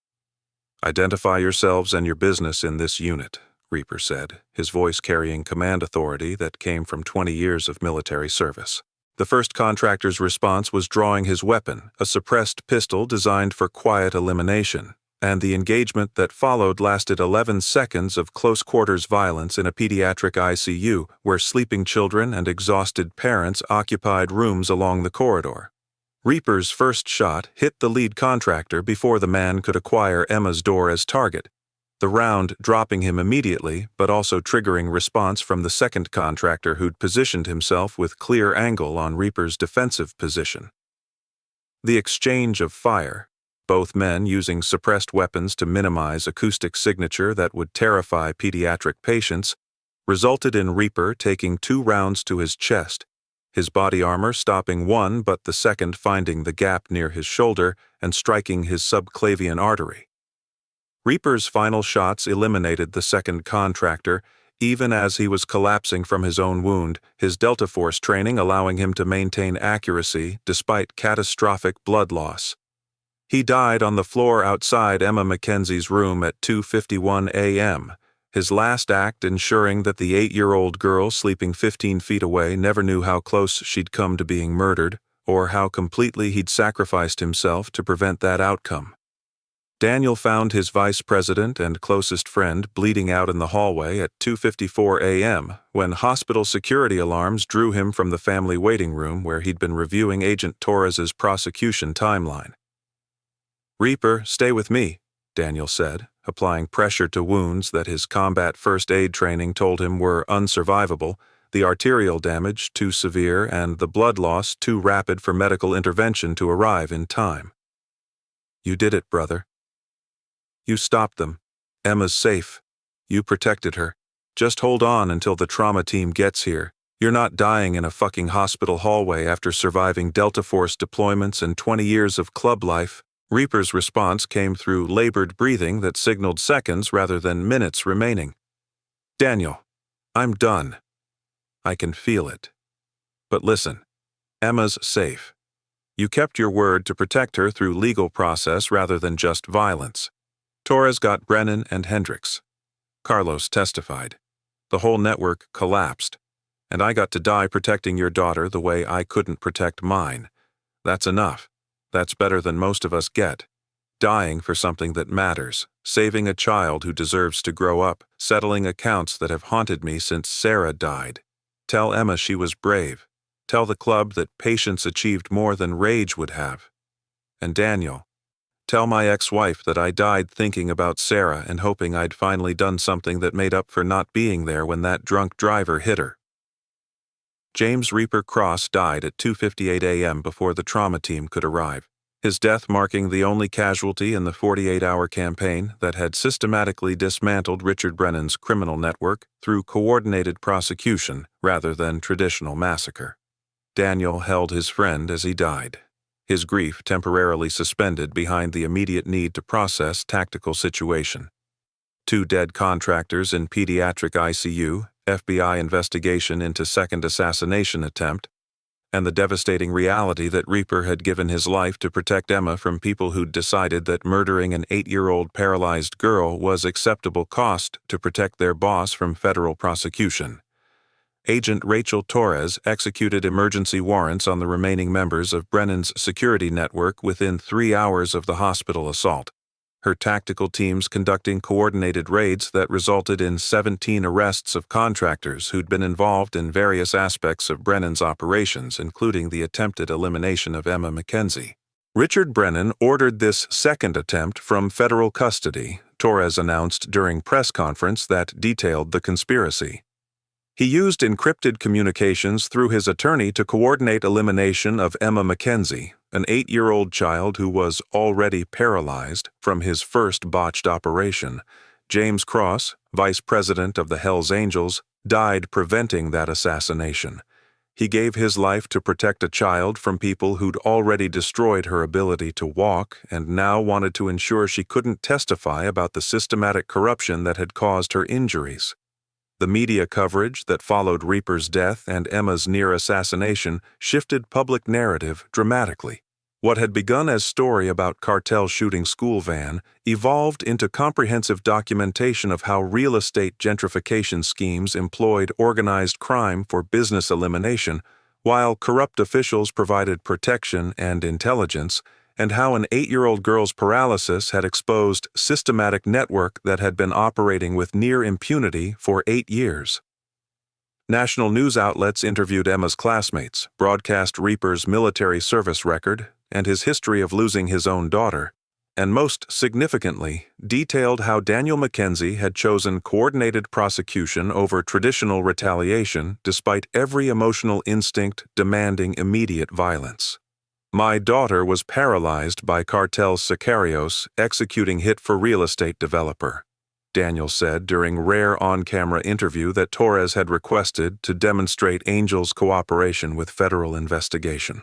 Identify yourselves and your business in this unit, Reaper said, his voice carrying command authority that came from 20 years of military service. The first contractor's response was drawing his weapon, a suppressed pistol designed for quiet elimination, and the engagement that followed lasted 11 seconds of close-quarters violence in a pediatric ICU where sleeping children and exhausted parents occupied rooms along the corridor. Reaper's first shot hit the lead contractor before the man could acquire Emma's door as target, the round dropping him immediately but also triggering response from the second contractor who'd positioned himself with clear angle on Reaper's defensive position. The exchange of fire, both men using suppressed weapons to minimize acoustic signature that would terrify pediatric patients, resulted in Reaper taking 2 rounds to his chest, his body armor stopping one but the second finding the gap near his shoulder and striking his subclavian artery. Reaper's final shots eliminated the second contractor, even as he was collapsing from his own wound, his Delta Force training allowing him to maintain accuracy despite catastrophic blood loss. He died on the floor outside Emma Mackenzie's room at 2:51 a.m., his last act ensuring that the 8-year-old girl sleeping 15 feet away never knew how close she'd come to being murdered, or how completely he'd sacrificed himself to prevent that outcome. Daniel found his vice president and closest friend bleeding out in the hallway at 2:54 a.m. when hospital security alarms drew him from the family waiting room where he'd been reviewing Agent Torres's prosecution timeline. "Reaper, stay with me," Daniel said, applying pressure to wounds that his combat first aid training told him were unsurvivable, the arterial damage too severe and the blood loss too rapid for medical intervention to arrive in time. "You did it, brother. You stopped them. Emma's safe. You protected her. Just hold on until the trauma team gets here. You're not dying in a fucking hospital hallway after surviving Delta Force deployments and 20 years of club life." Reaper's response came through labored breathing that signaled seconds rather than minutes remaining. "Daniel, I'm done. I can feel it. But listen, Emma's safe. You kept your word to protect her through legal process rather than just violence. Torres got Brennan and Hendricks. Carlos testified. The whole network collapsed. And I got to die protecting your daughter the way I couldn't protect mine. That's enough. That's better than most of us get. Dying for something that matters, saving a child who deserves to grow up, settling accounts that have haunted me since Sarah died. Tell Emma she was brave. Tell the club that patience achieved more than rage would have. And Daniel, tell my ex-wife that I died thinking about Sarah and hoping I'd finally done something that made up for not being there when that drunk driver hit her." James Reaper Cross died at 2:58 a.m. before the trauma team could arrive, his death marking the only casualty in the 48-hour campaign that had systematically dismantled Richard Brennan's criminal network through coordinated prosecution rather than traditional massacre. Daniel held his friend as he died, his grief temporarily suspended behind the immediate need to process tactical situation. 2 dead contractors in pediatric ICU, FBI investigation into second assassination attempt, and the devastating reality that Reaper had given his life to protect Emma from people who'd decided that murdering an 8-year-old paralyzed girl was acceptable cost to protect their boss from federal prosecution. Agent Rachel Torres executed emergency warrants on the remaining members of Brennan's security network within 3 hours of the hospital assault, her tactical teams conducting coordinated raids that resulted in 17 arrests of contractors who'd been involved in various aspects of Brennan's operations, including the attempted elimination of Emma Mackenzie. Richard Brennan ordered this second attempt from federal custody, Torres announced during press conference that detailed the conspiracy. He used encrypted communications through his attorney to coordinate elimination of Emma Mackenzie, an 8-year-old child who was already paralyzed from his first botched operation. James Cross, vice president of the Hells Angels, died preventing that assassination. He gave his life to protect a child from people who'd already destroyed her ability to walk and now wanted to ensure she couldn't testify about the systematic corruption that had caused her injuries. The media coverage that followed Reaper's death and Emma's near assassination shifted public narrative dramatically. What had begun as story about Cartel shooting school van evolved into comprehensive documentation of how real estate gentrification schemes employed organized crime for business elimination, while corrupt officials provided protection and intelligence, and how an 8-year-old girl's paralysis had exposed systematic network that had been operating with near impunity for 8 years. National news outlets interviewed Emma's classmates, broadcast Reaper's military service record, and his history of losing his own daughter, and most significantly, detailed how Daniel Mackenzie had chosen coordinated prosecution over traditional retaliation despite every emotional instinct demanding immediate violence. "My daughter was paralyzed by Cartel's Sicarios executing hit for real estate developer," Daniel said during rare on-camera interview that Torres had requested to demonstrate Angel's cooperation with federal investigation.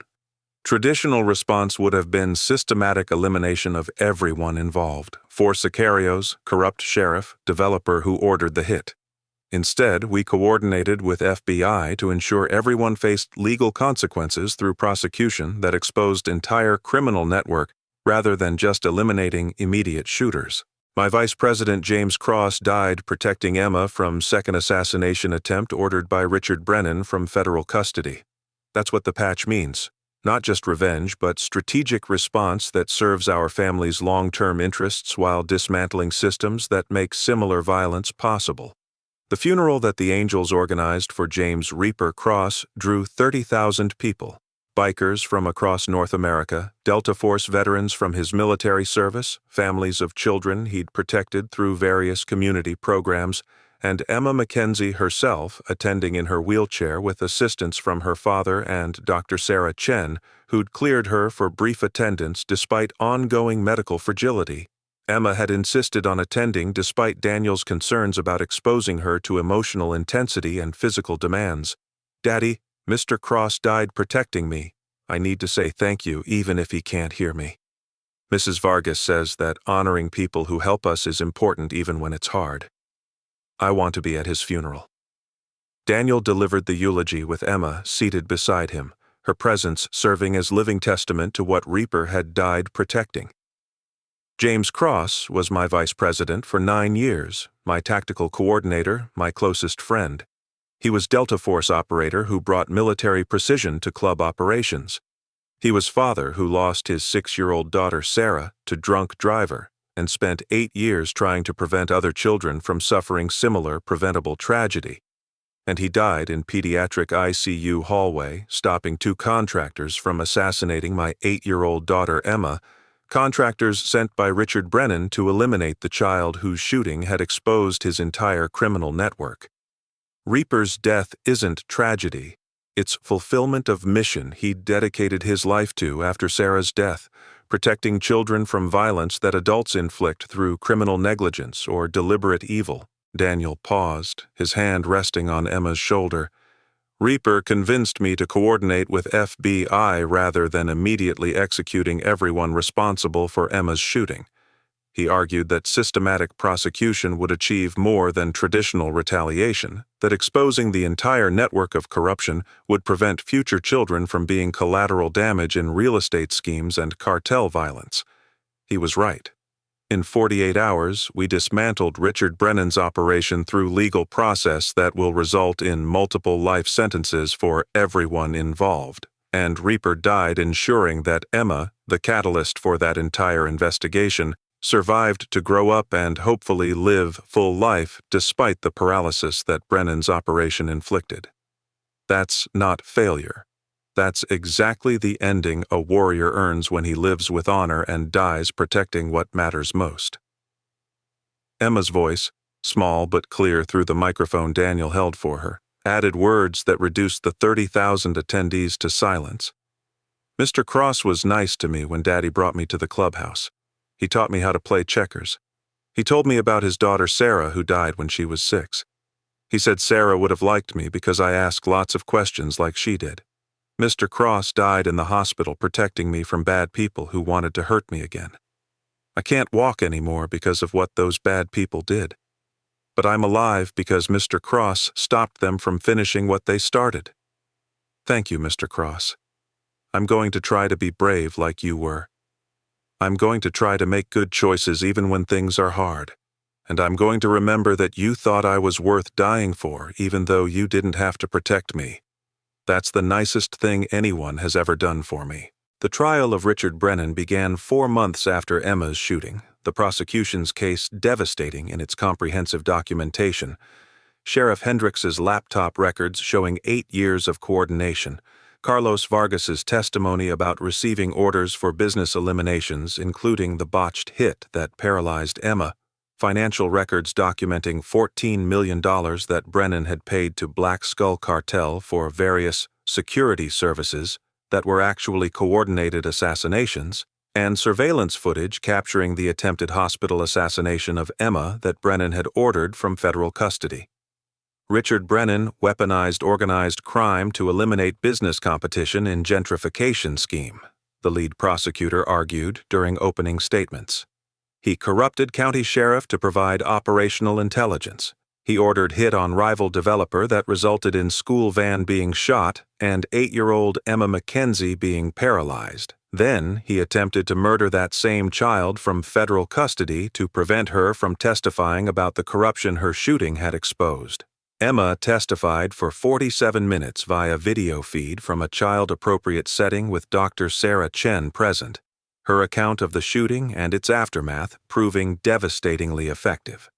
Traditional response would have been systematic elimination of everyone involved, for Sicarios, corrupt sheriff, developer who ordered the hit. Instead, we coordinated with FBI to ensure everyone faced legal consequences through prosecution that exposed entire criminal network rather than just eliminating immediate shooters. My Vice President James Cross died protecting Emma from second assassination attempt ordered by Richard Brennan from federal custody. That's what the patch means. Not just revenge, but strategic response that serves our family's long-term interests while dismantling systems that make similar violence possible. The funeral that the Angels organized for James Reaper Cross drew 30,000 people. Bikers from across North America, Delta Force veterans from his military service, families of children he'd protected through various community programs, and Emma Mackenzie herself attending in her wheelchair with assistance from her father and Dr. Sarah Chen, who'd cleared her for brief attendance despite ongoing medical fragility. Emma had insisted on attending despite Daniel's concerns about exposing her to emotional intensity and physical demands. "Daddy, Mr. Cross died protecting me. I need to say thank you even if he can't hear me." Mrs. Vargas says that honoring people who help us is important even when it's hard. I want to be at his funeral. Daniel delivered the eulogy with Emma seated beside him, her presence serving as living testament to what Reaper had died protecting. James Cross was my vice president for 9 years, my tactical coordinator, my closest friend. He was Delta Force operator who brought military precision to club operations. He was father who lost his 6-year-old daughter Sarah to drunk driver and spent 8 years trying to prevent other children from suffering similar preventable tragedy. And he died in pediatric ICU hallway, stopping 2 contractors from assassinating my 8-year-old daughter Emma, contractors sent by Richard Brennan to eliminate the child whose shooting had exposed his entire criminal network. Reaper's death isn't tragedy. It's fulfillment of mission he'd dedicated his life to after Sarah's death, protecting children from violence that adults inflict through criminal negligence or deliberate evil. Daniel paused, his hand resting on Emma's shoulder. Reaper convinced me to coordinate with FBI rather than immediately executing everyone responsible for Emma's shooting. He argued that systematic prosecution would achieve more than traditional retaliation, that exposing the entire network of corruption would prevent future children from being collateral damage in real estate schemes and cartel violence. He was right. In 48 hours, we dismantled Richard Brennan's operation through legal process that will result in multiple life sentences for everyone involved, and Reaper died ensuring that Emma, the catalyst for that entire investigation, survived to grow up and hopefully live full life despite the paralysis that Brennan's operation inflicted. That's not failure. That's exactly the ending a warrior earns when he lives with honor and dies protecting what matters most. Emma's voice, small but clear through the microphone Daniel held for her, added words that reduced the 30,000 attendees to silence. "Mr. Cross was nice to me when Daddy brought me to the clubhouse. He taught me how to play checkers. He told me about his daughter Sarah who died when she was 6. He said Sarah would have liked me because I asked lots of questions like she did. Mr. Cross died in the hospital protecting me from bad people who wanted to hurt me again. I can't walk anymore because of what those bad people did. But I'm alive because Mr. Cross stopped them from finishing what they started. Thank you, Mr. Cross. I'm going to try to be brave like you were. I'm going to try to make good choices even when things are hard. And I'm going to remember that you thought I was worth dying for even though you didn't have to protect me. That's the nicest thing anyone has ever done for me." The trial of Richard Brennan began 4 months after Emma's shooting, the prosecution's case devastating in its comprehensive documentation. Sheriff Hendrix's laptop records showing 8 years of coordination, Carlos Vargas's testimony about receiving orders for business eliminations, including the botched hit that paralyzed Emma, financial records documenting $14 million that Brennan had paid to Black Skull Cartel for various security services that were actually coordinated assassinations, and surveillance footage capturing the attempted hospital assassination of Emma that Brennan had ordered from federal custody. Richard Brennan weaponized organized crime to eliminate business competition in gentrification scheme, the lead prosecutor argued during opening statements. He corrupted county sheriff to provide operational intelligence. He ordered hit on rival developer that resulted in school van being shot and 8-year-old Emma Mackenzie being paralyzed, Then he attempted to murder that same child from federal custody to prevent her from testifying about the corruption her shooting had exposed. Emma testified for 47 minutes via video feed from a child-appropriate setting with Dr. Sarah Chen present, her account of the shooting and its aftermath proving devastatingly effective.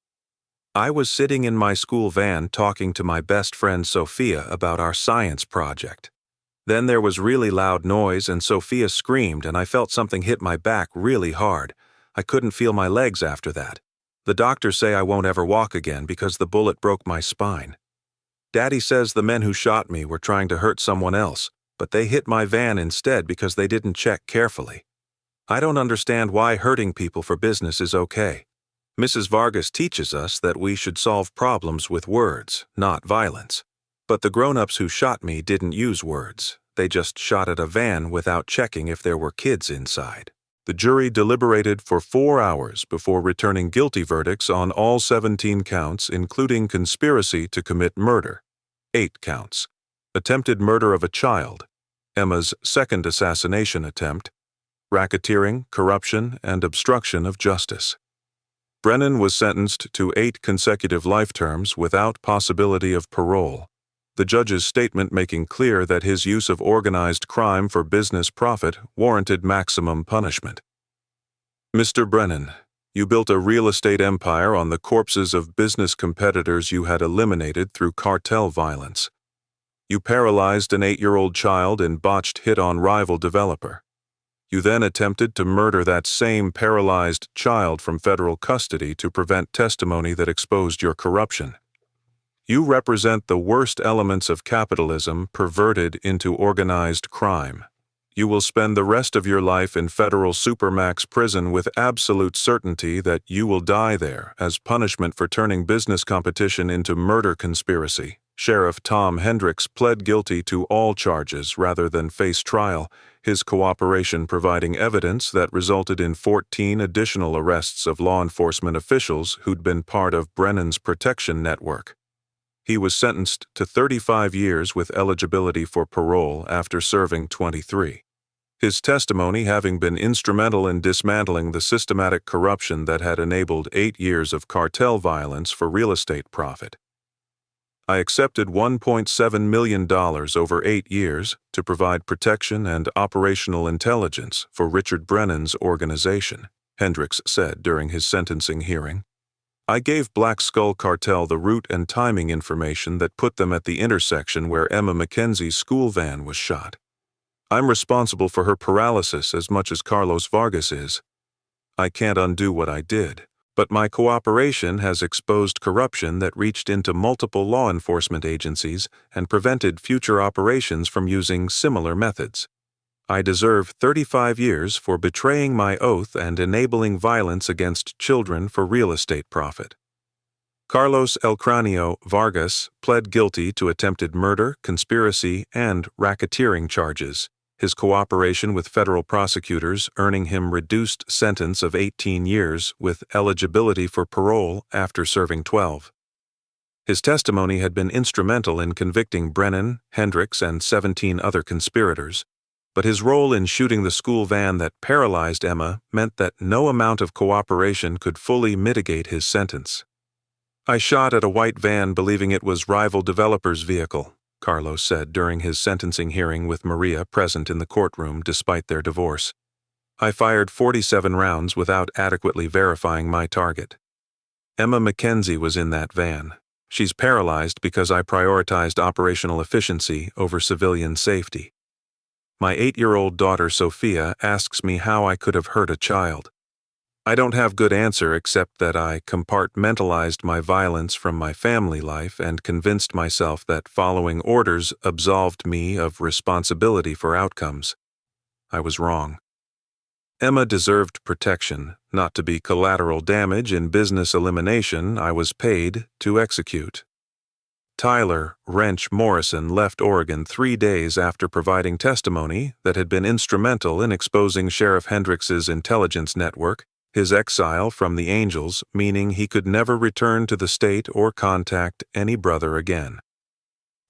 I was sitting in my school van talking to my best friend Sophia about our science project. Then there was really loud noise and Sophia screamed and I felt something hit my back really hard. I couldn't feel my legs after that. The doctors say I won't ever walk again because the bullet broke my spine. Daddy says the men who shot me were trying to hurt someone else, but they hit my van instead because they didn't check carefully. I don't understand why hurting people for business is okay. Mrs. Vargas teaches us that we should solve problems with words, not violence. But the grown-ups who shot me didn't use words. They just shot at a van without checking if there were kids inside. The jury deliberated for 4 hours before returning guilty verdicts on all 17 counts, including conspiracy to commit murder, 8 counts, attempted murder of a child, Emma's second assassination attempt, racketeering, corruption, and obstruction of justice. Brennan was sentenced to 8 consecutive life terms without possibility of parole, the judge's statement making clear that his use of organized crime for business profit warranted maximum punishment. Mr. Brennan, you built a real estate empire on the corpses of business competitors you had eliminated through cartel violence. You paralyzed an 8-year-old child in botched hit-on rival developer. You then attempted to murder that same paralyzed child from federal custody to prevent testimony that exposed your corruption. You represent the worst elements of capitalism perverted into organized crime. You will spend the rest of your life in federal supermax prison with absolute certainty that you will die there as punishment for turning business competition into murder conspiracy. Sheriff Tom Hendricks pled guilty to all charges rather than face trial, his cooperation providing evidence that resulted in 14 additional arrests of law enforcement officials who'd been part of Brennan's protection network. He was sentenced to 35 years with eligibility for parole after serving 23. His testimony having been instrumental in dismantling the systematic corruption that had enabled 8 years of cartel violence for real estate profit. I accepted $1.7 million over 8 years to provide protection and operational intelligence for Richard Brennan's organization, Hendricks said during his sentencing hearing. I gave Black Skull Cartel the route and timing information that put them at the intersection where Emma Mackenzie's school van was shot. I'm responsible for her paralysis as much as Carlos Vargas is. I can't undo what I did, but my cooperation has exposed corruption that reached into multiple law enforcement agencies and prevented future operations from using similar methods. I deserve 35 years for betraying my oath and enabling violence against children for real estate profit. Carlos El Cranio Vargas pled guilty to attempted murder, conspiracy, and racketeering charges, his cooperation with federal prosecutors earning him reduced sentence of 18 years with eligibility for parole after serving 12. His testimony had been instrumental in convicting Brennan, Hendricks, and 17 other conspirators, but his role in shooting the school van that paralyzed Emma meant that no amount of cooperation could fully mitigate his sentence. I shot at a white van believing it was rival developer's vehicle, Carlos said during his sentencing hearing with Maria present in the courtroom despite their divorce. I fired 47 rounds without adequately verifying my target. Emma Mackenzie was in that van. She's paralyzed because I prioritized operational efficiency over civilian safety. My 8-year-old daughter Sophia asks me how I could have hurt a child. I don't have good answer except that I compartmentalized my violence from my family life and convinced myself that following orders absolved me of responsibility for outcomes. I was wrong. Emma deserved protection, not to be collateral damage in business elimination I was paid to execute. Tyler Wrench Morrison left Oregon 3 days after providing testimony that had been instrumental in exposing Sheriff Hendricks's intelligence network, his exile from the Angels meaning he could never return to the state or contact any brother again.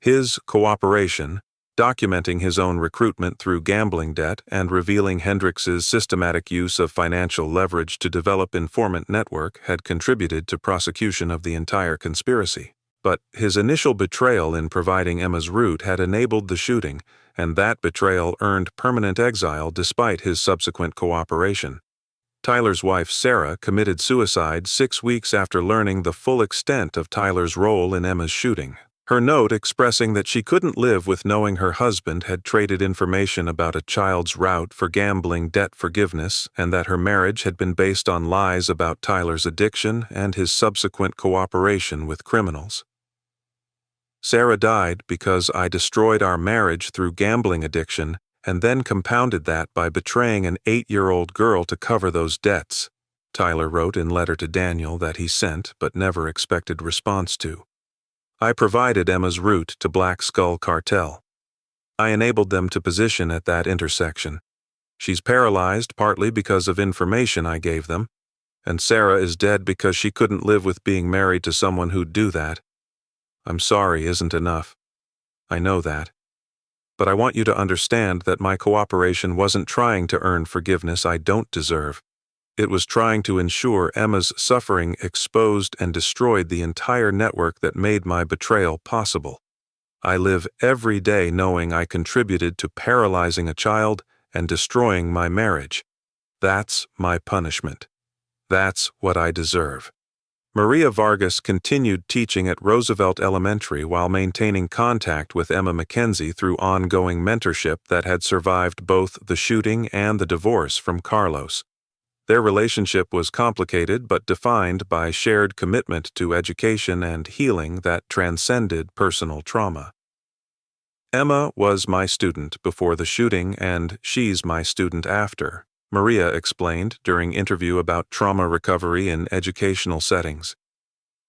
His cooperation, documenting his own recruitment through gambling debt and revealing Hendrix's systematic use of financial leverage to develop informant network had contributed to prosecution of the entire conspiracy. But his initial betrayal in providing Emma's route had enabled the shooting, and that betrayal earned permanent exile despite his subsequent cooperation. Tyler's wife, Sarah, committed suicide 6 weeks after learning the full extent of Tyler's role in Emma's shooting. Her note expressing that she couldn't live with knowing her husband had traded information about a child's route for gambling debt forgiveness and that her marriage had been based on lies about Tyler's addiction and his subsequent cooperation with criminals. Sarah died because I destroyed our marriage through gambling addiction and then compounded that by betraying an 8-year-old girl to cover those debts, Tyler wrote in letter to Daniel that he sent but never expected response to. I provided Emma's route to Black Skull Cartel. I enabled them to position at that intersection. She's paralyzed partly because of information I gave them, and Sarah is dead because she couldn't live with being married to someone who'd do that. I'm sorry isn't enough. I know that. But I want you to understand that my cooperation wasn't trying to earn forgiveness I don't deserve. It was trying to ensure Emma's suffering exposed and destroyed the entire network that made my betrayal possible. I live every day knowing I contributed to paralyzing a child and destroying my marriage. That's my punishment. That's what I deserve. Maria Vargas continued teaching at Roosevelt Elementary while maintaining contact with Emma Mackenzie through ongoing mentorship that had survived both the shooting and the divorce from Carlos. Their relationship was complicated but defined by shared commitment to education and healing that transcended personal trauma. Emma was my student before the shooting and she's my student after, Maria explained during interview about trauma recovery in educational settings.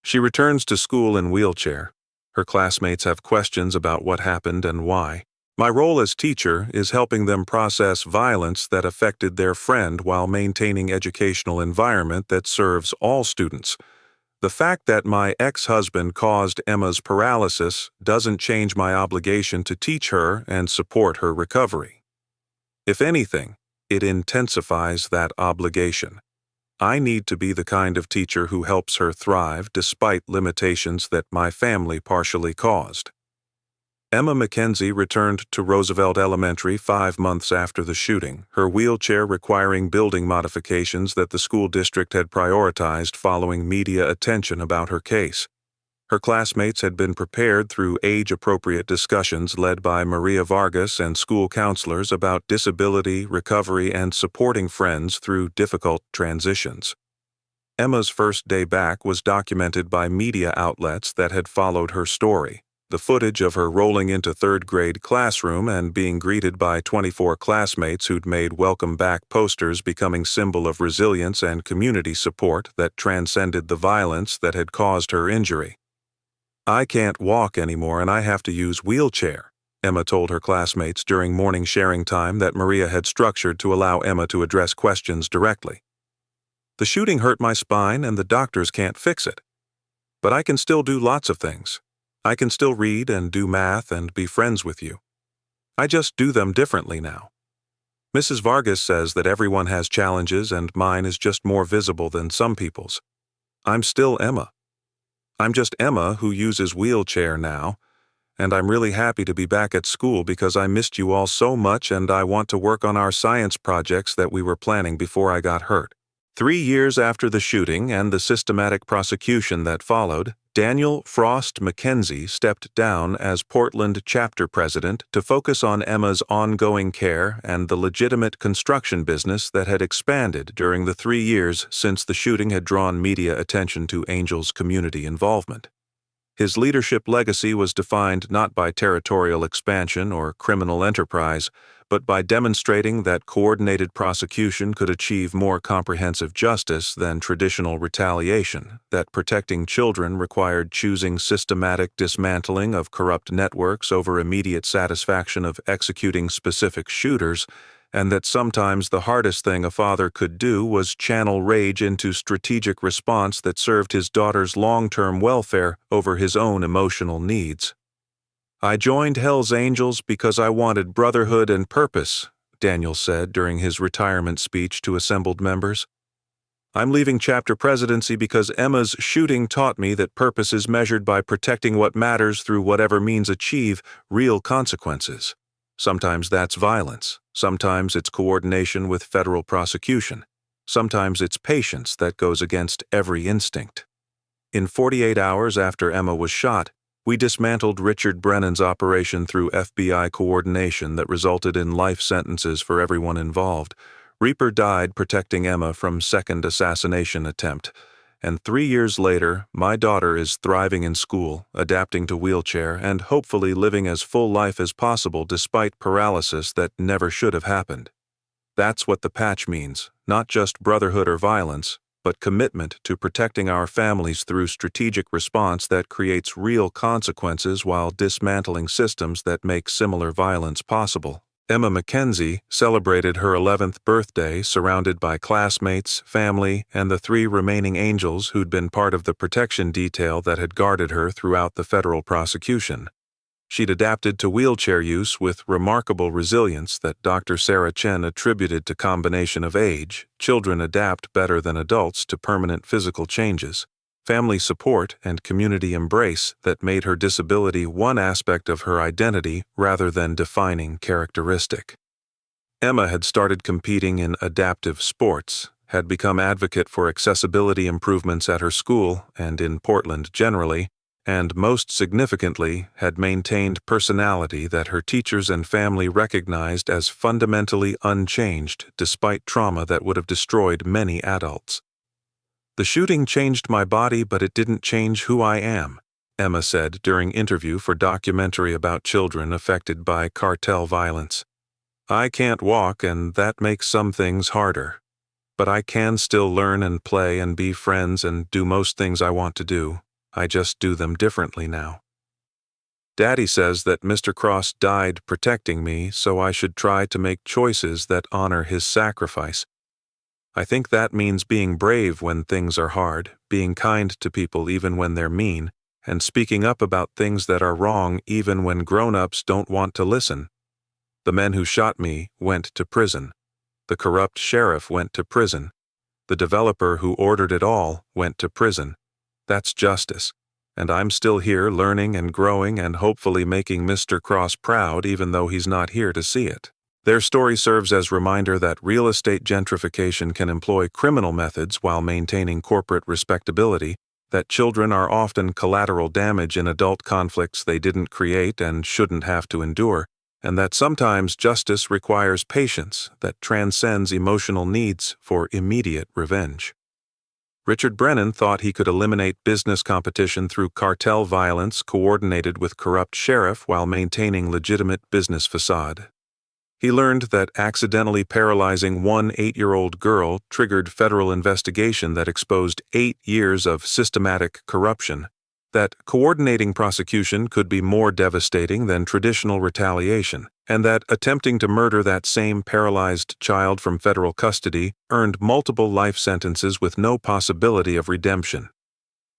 She returns to school in wheelchair. Her classmates have questions about what happened and why. My role as teacher is helping them process violence that affected their friend while maintaining educational environment that serves all students. The fact that my ex-husband caused Emma's paralysis doesn't change my obligation to teach her and support her recovery. If anything, it intensifies that obligation. I need to be the kind of teacher who helps her thrive despite limitations that my family partially caused. Emma Mackenzie returned to Roosevelt Elementary 5 months after the shooting, her wheelchair requiring building modifications that the school district had prioritized following media attention about her case. Her classmates had been prepared through age-appropriate discussions led by Maria Vargas and school counselors about disability, recovery, and supporting friends through difficult transitions. Emma's first day back was documented by media outlets that had followed her story. The footage of her rolling into third-grade classroom and being greeted by 24 classmates who'd made welcome-back posters becoming symbol of resilience and community support that transcended the violence that had caused her injury. I can't walk anymore and I have to use wheelchair, Emma told her classmates during morning sharing time that Maria had structured to allow Emma to address questions directly. The shooting hurt my spine and the doctors can't fix it. But I can still do lots of things. I can still read and do math and be friends with you. I just do them differently now. Mrs. Vargas says that everyone has challenges and mine is just more visible than some people's. I'm still Emma. I'm just Emma who uses wheelchair now, and I'm really happy to be back at school because I missed you all so much and I want to work on our science projects that we were planning before I got hurt. 3 years after the shooting and the systematic prosecution that followed, Daniel Frost Mackenzie stepped down as Portland chapter president to focus on Emma's ongoing care and the legitimate construction business that had expanded during the 3 years since the shooting had drawn media attention to Angel's community involvement. His leadership legacy was defined not by territorial expansion or criminal enterprise, but by demonstrating that coordinated prosecution could achieve more comprehensive justice than traditional retaliation, that protecting children required choosing systematic dismantling of corrupt networks over immediate satisfaction of executing specific shooters, and that sometimes the hardest thing a father could do was channel rage into strategic response that served his daughter's long-term welfare over his own emotional needs. "I joined Hell's Angels because I wanted brotherhood and purpose," Daniel said during his retirement speech to assembled members. "I'm leaving chapter presidency because Emma's shooting taught me that purpose is measured by protecting what matters through whatever means achieve real consequences. Sometimes that's violence. Sometimes it's coordination with federal prosecution. Sometimes it's patience that goes against every instinct." In 48 hours after Emma was shot, we dismantled Richard Brennan's operation through FBI coordination that resulted in life sentences for everyone involved. Reaper died protecting Emma from second assassination attempt, and 3 years later, my daughter is thriving in school, adapting to wheelchair, and hopefully living as full life as possible despite paralysis that never should have happened. That's what the patch means, not just brotherhood or violence, but commitment to protecting our families through strategic response that creates real consequences while dismantling systems that make similar violence possible. Emma Mackenzie celebrated her 11th birthday surrounded by classmates, family, and the 3 remaining angels who'd been part of the protection detail that had guarded her throughout the federal prosecution. She'd adapted to wheelchair use with remarkable resilience that Dr. Sarah Chen attributed to combination of age. Children adapt better than adults to permanent physical changes, family support, and community embrace that made her disability one aspect of her identity rather than defining characteristic. Emma had started competing in adaptive sports, had become advocate for accessibility improvements at her school and in Portland generally, and most significantly, had maintained personality that her teachers and family recognized as fundamentally unchanged despite trauma that would have destroyed many adults. "The shooting changed my body, but it didn't change who I am," Emma said during interview for documentary about children affected by cartel violence. "I can't walk, and that makes some things harder. But I can still learn and play and be friends and do most things I want to do. I just do them differently now. Daddy says that Mr. Cross died protecting me, so I should try to make choices that honor his sacrifice. I think that means being brave when things are hard, being kind to people even when they're mean, and speaking up about things that are wrong even when grown-ups don't want to listen. The men who shot me went to prison. The corrupt sheriff went to prison. The developer who ordered it all went to prison. That's justice, and I'm still here learning and growing and hopefully making Mr. Cross proud even though he's not here to see it." Their story serves as reminder that real estate gentrification can employ criminal methods while maintaining corporate respectability, that children are often collateral damage in adult conflicts they didn't create and shouldn't have to endure, and that sometimes justice requires patience that transcends emotional needs for immediate revenge. Richard Brennan thought he could eliminate business competition through cartel violence coordinated with corrupt sheriff while maintaining legitimate business facade. He learned that accidentally paralyzing one 8-year-old girl triggered federal investigation that exposed 8 years of systematic corruption, that coordinating prosecution could be more devastating than traditional retaliation, and that attempting to murder that same paralyzed child from federal custody earned multiple life sentences with no possibility of redemption.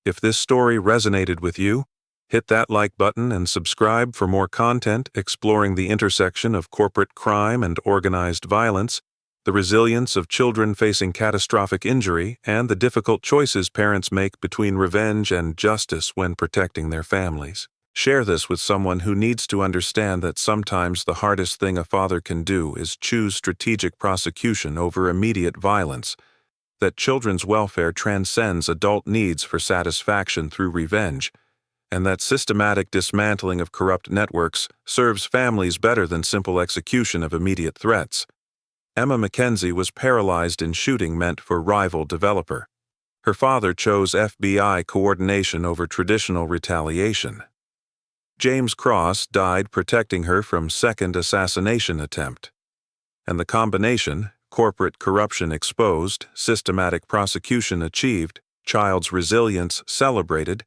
If this story resonated with you, hit that like button and subscribe for more content exploring the intersection of corporate crime and organized violence, the resilience of children facing catastrophic injury, and the difficult choices parents make between revenge and justice when protecting their families. Share this with someone who needs to understand that sometimes the hardest thing a father can do is choose strategic prosecution over immediate violence, that children's welfare transcends adult needs for satisfaction through revenge, and that systematic dismantling of corrupt networks serves families better than simple execution of immediate threats. Emma Mackenzie was paralyzed in shooting meant for rival developer. Her father chose FBI coordination over traditional retaliation. James Cross died protecting her from second assassination attempt. And the combination, corporate corruption exposed, systematic prosecution achieved, child's resilience celebrated,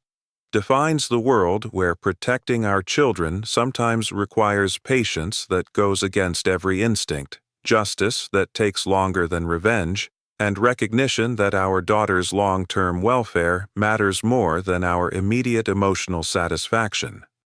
defines the world where protecting our children sometimes requires patience that goes against every instinct, justice that takes longer than revenge, and recognition that our daughter's long-term welfare matters more than our immediate emotional satisfaction.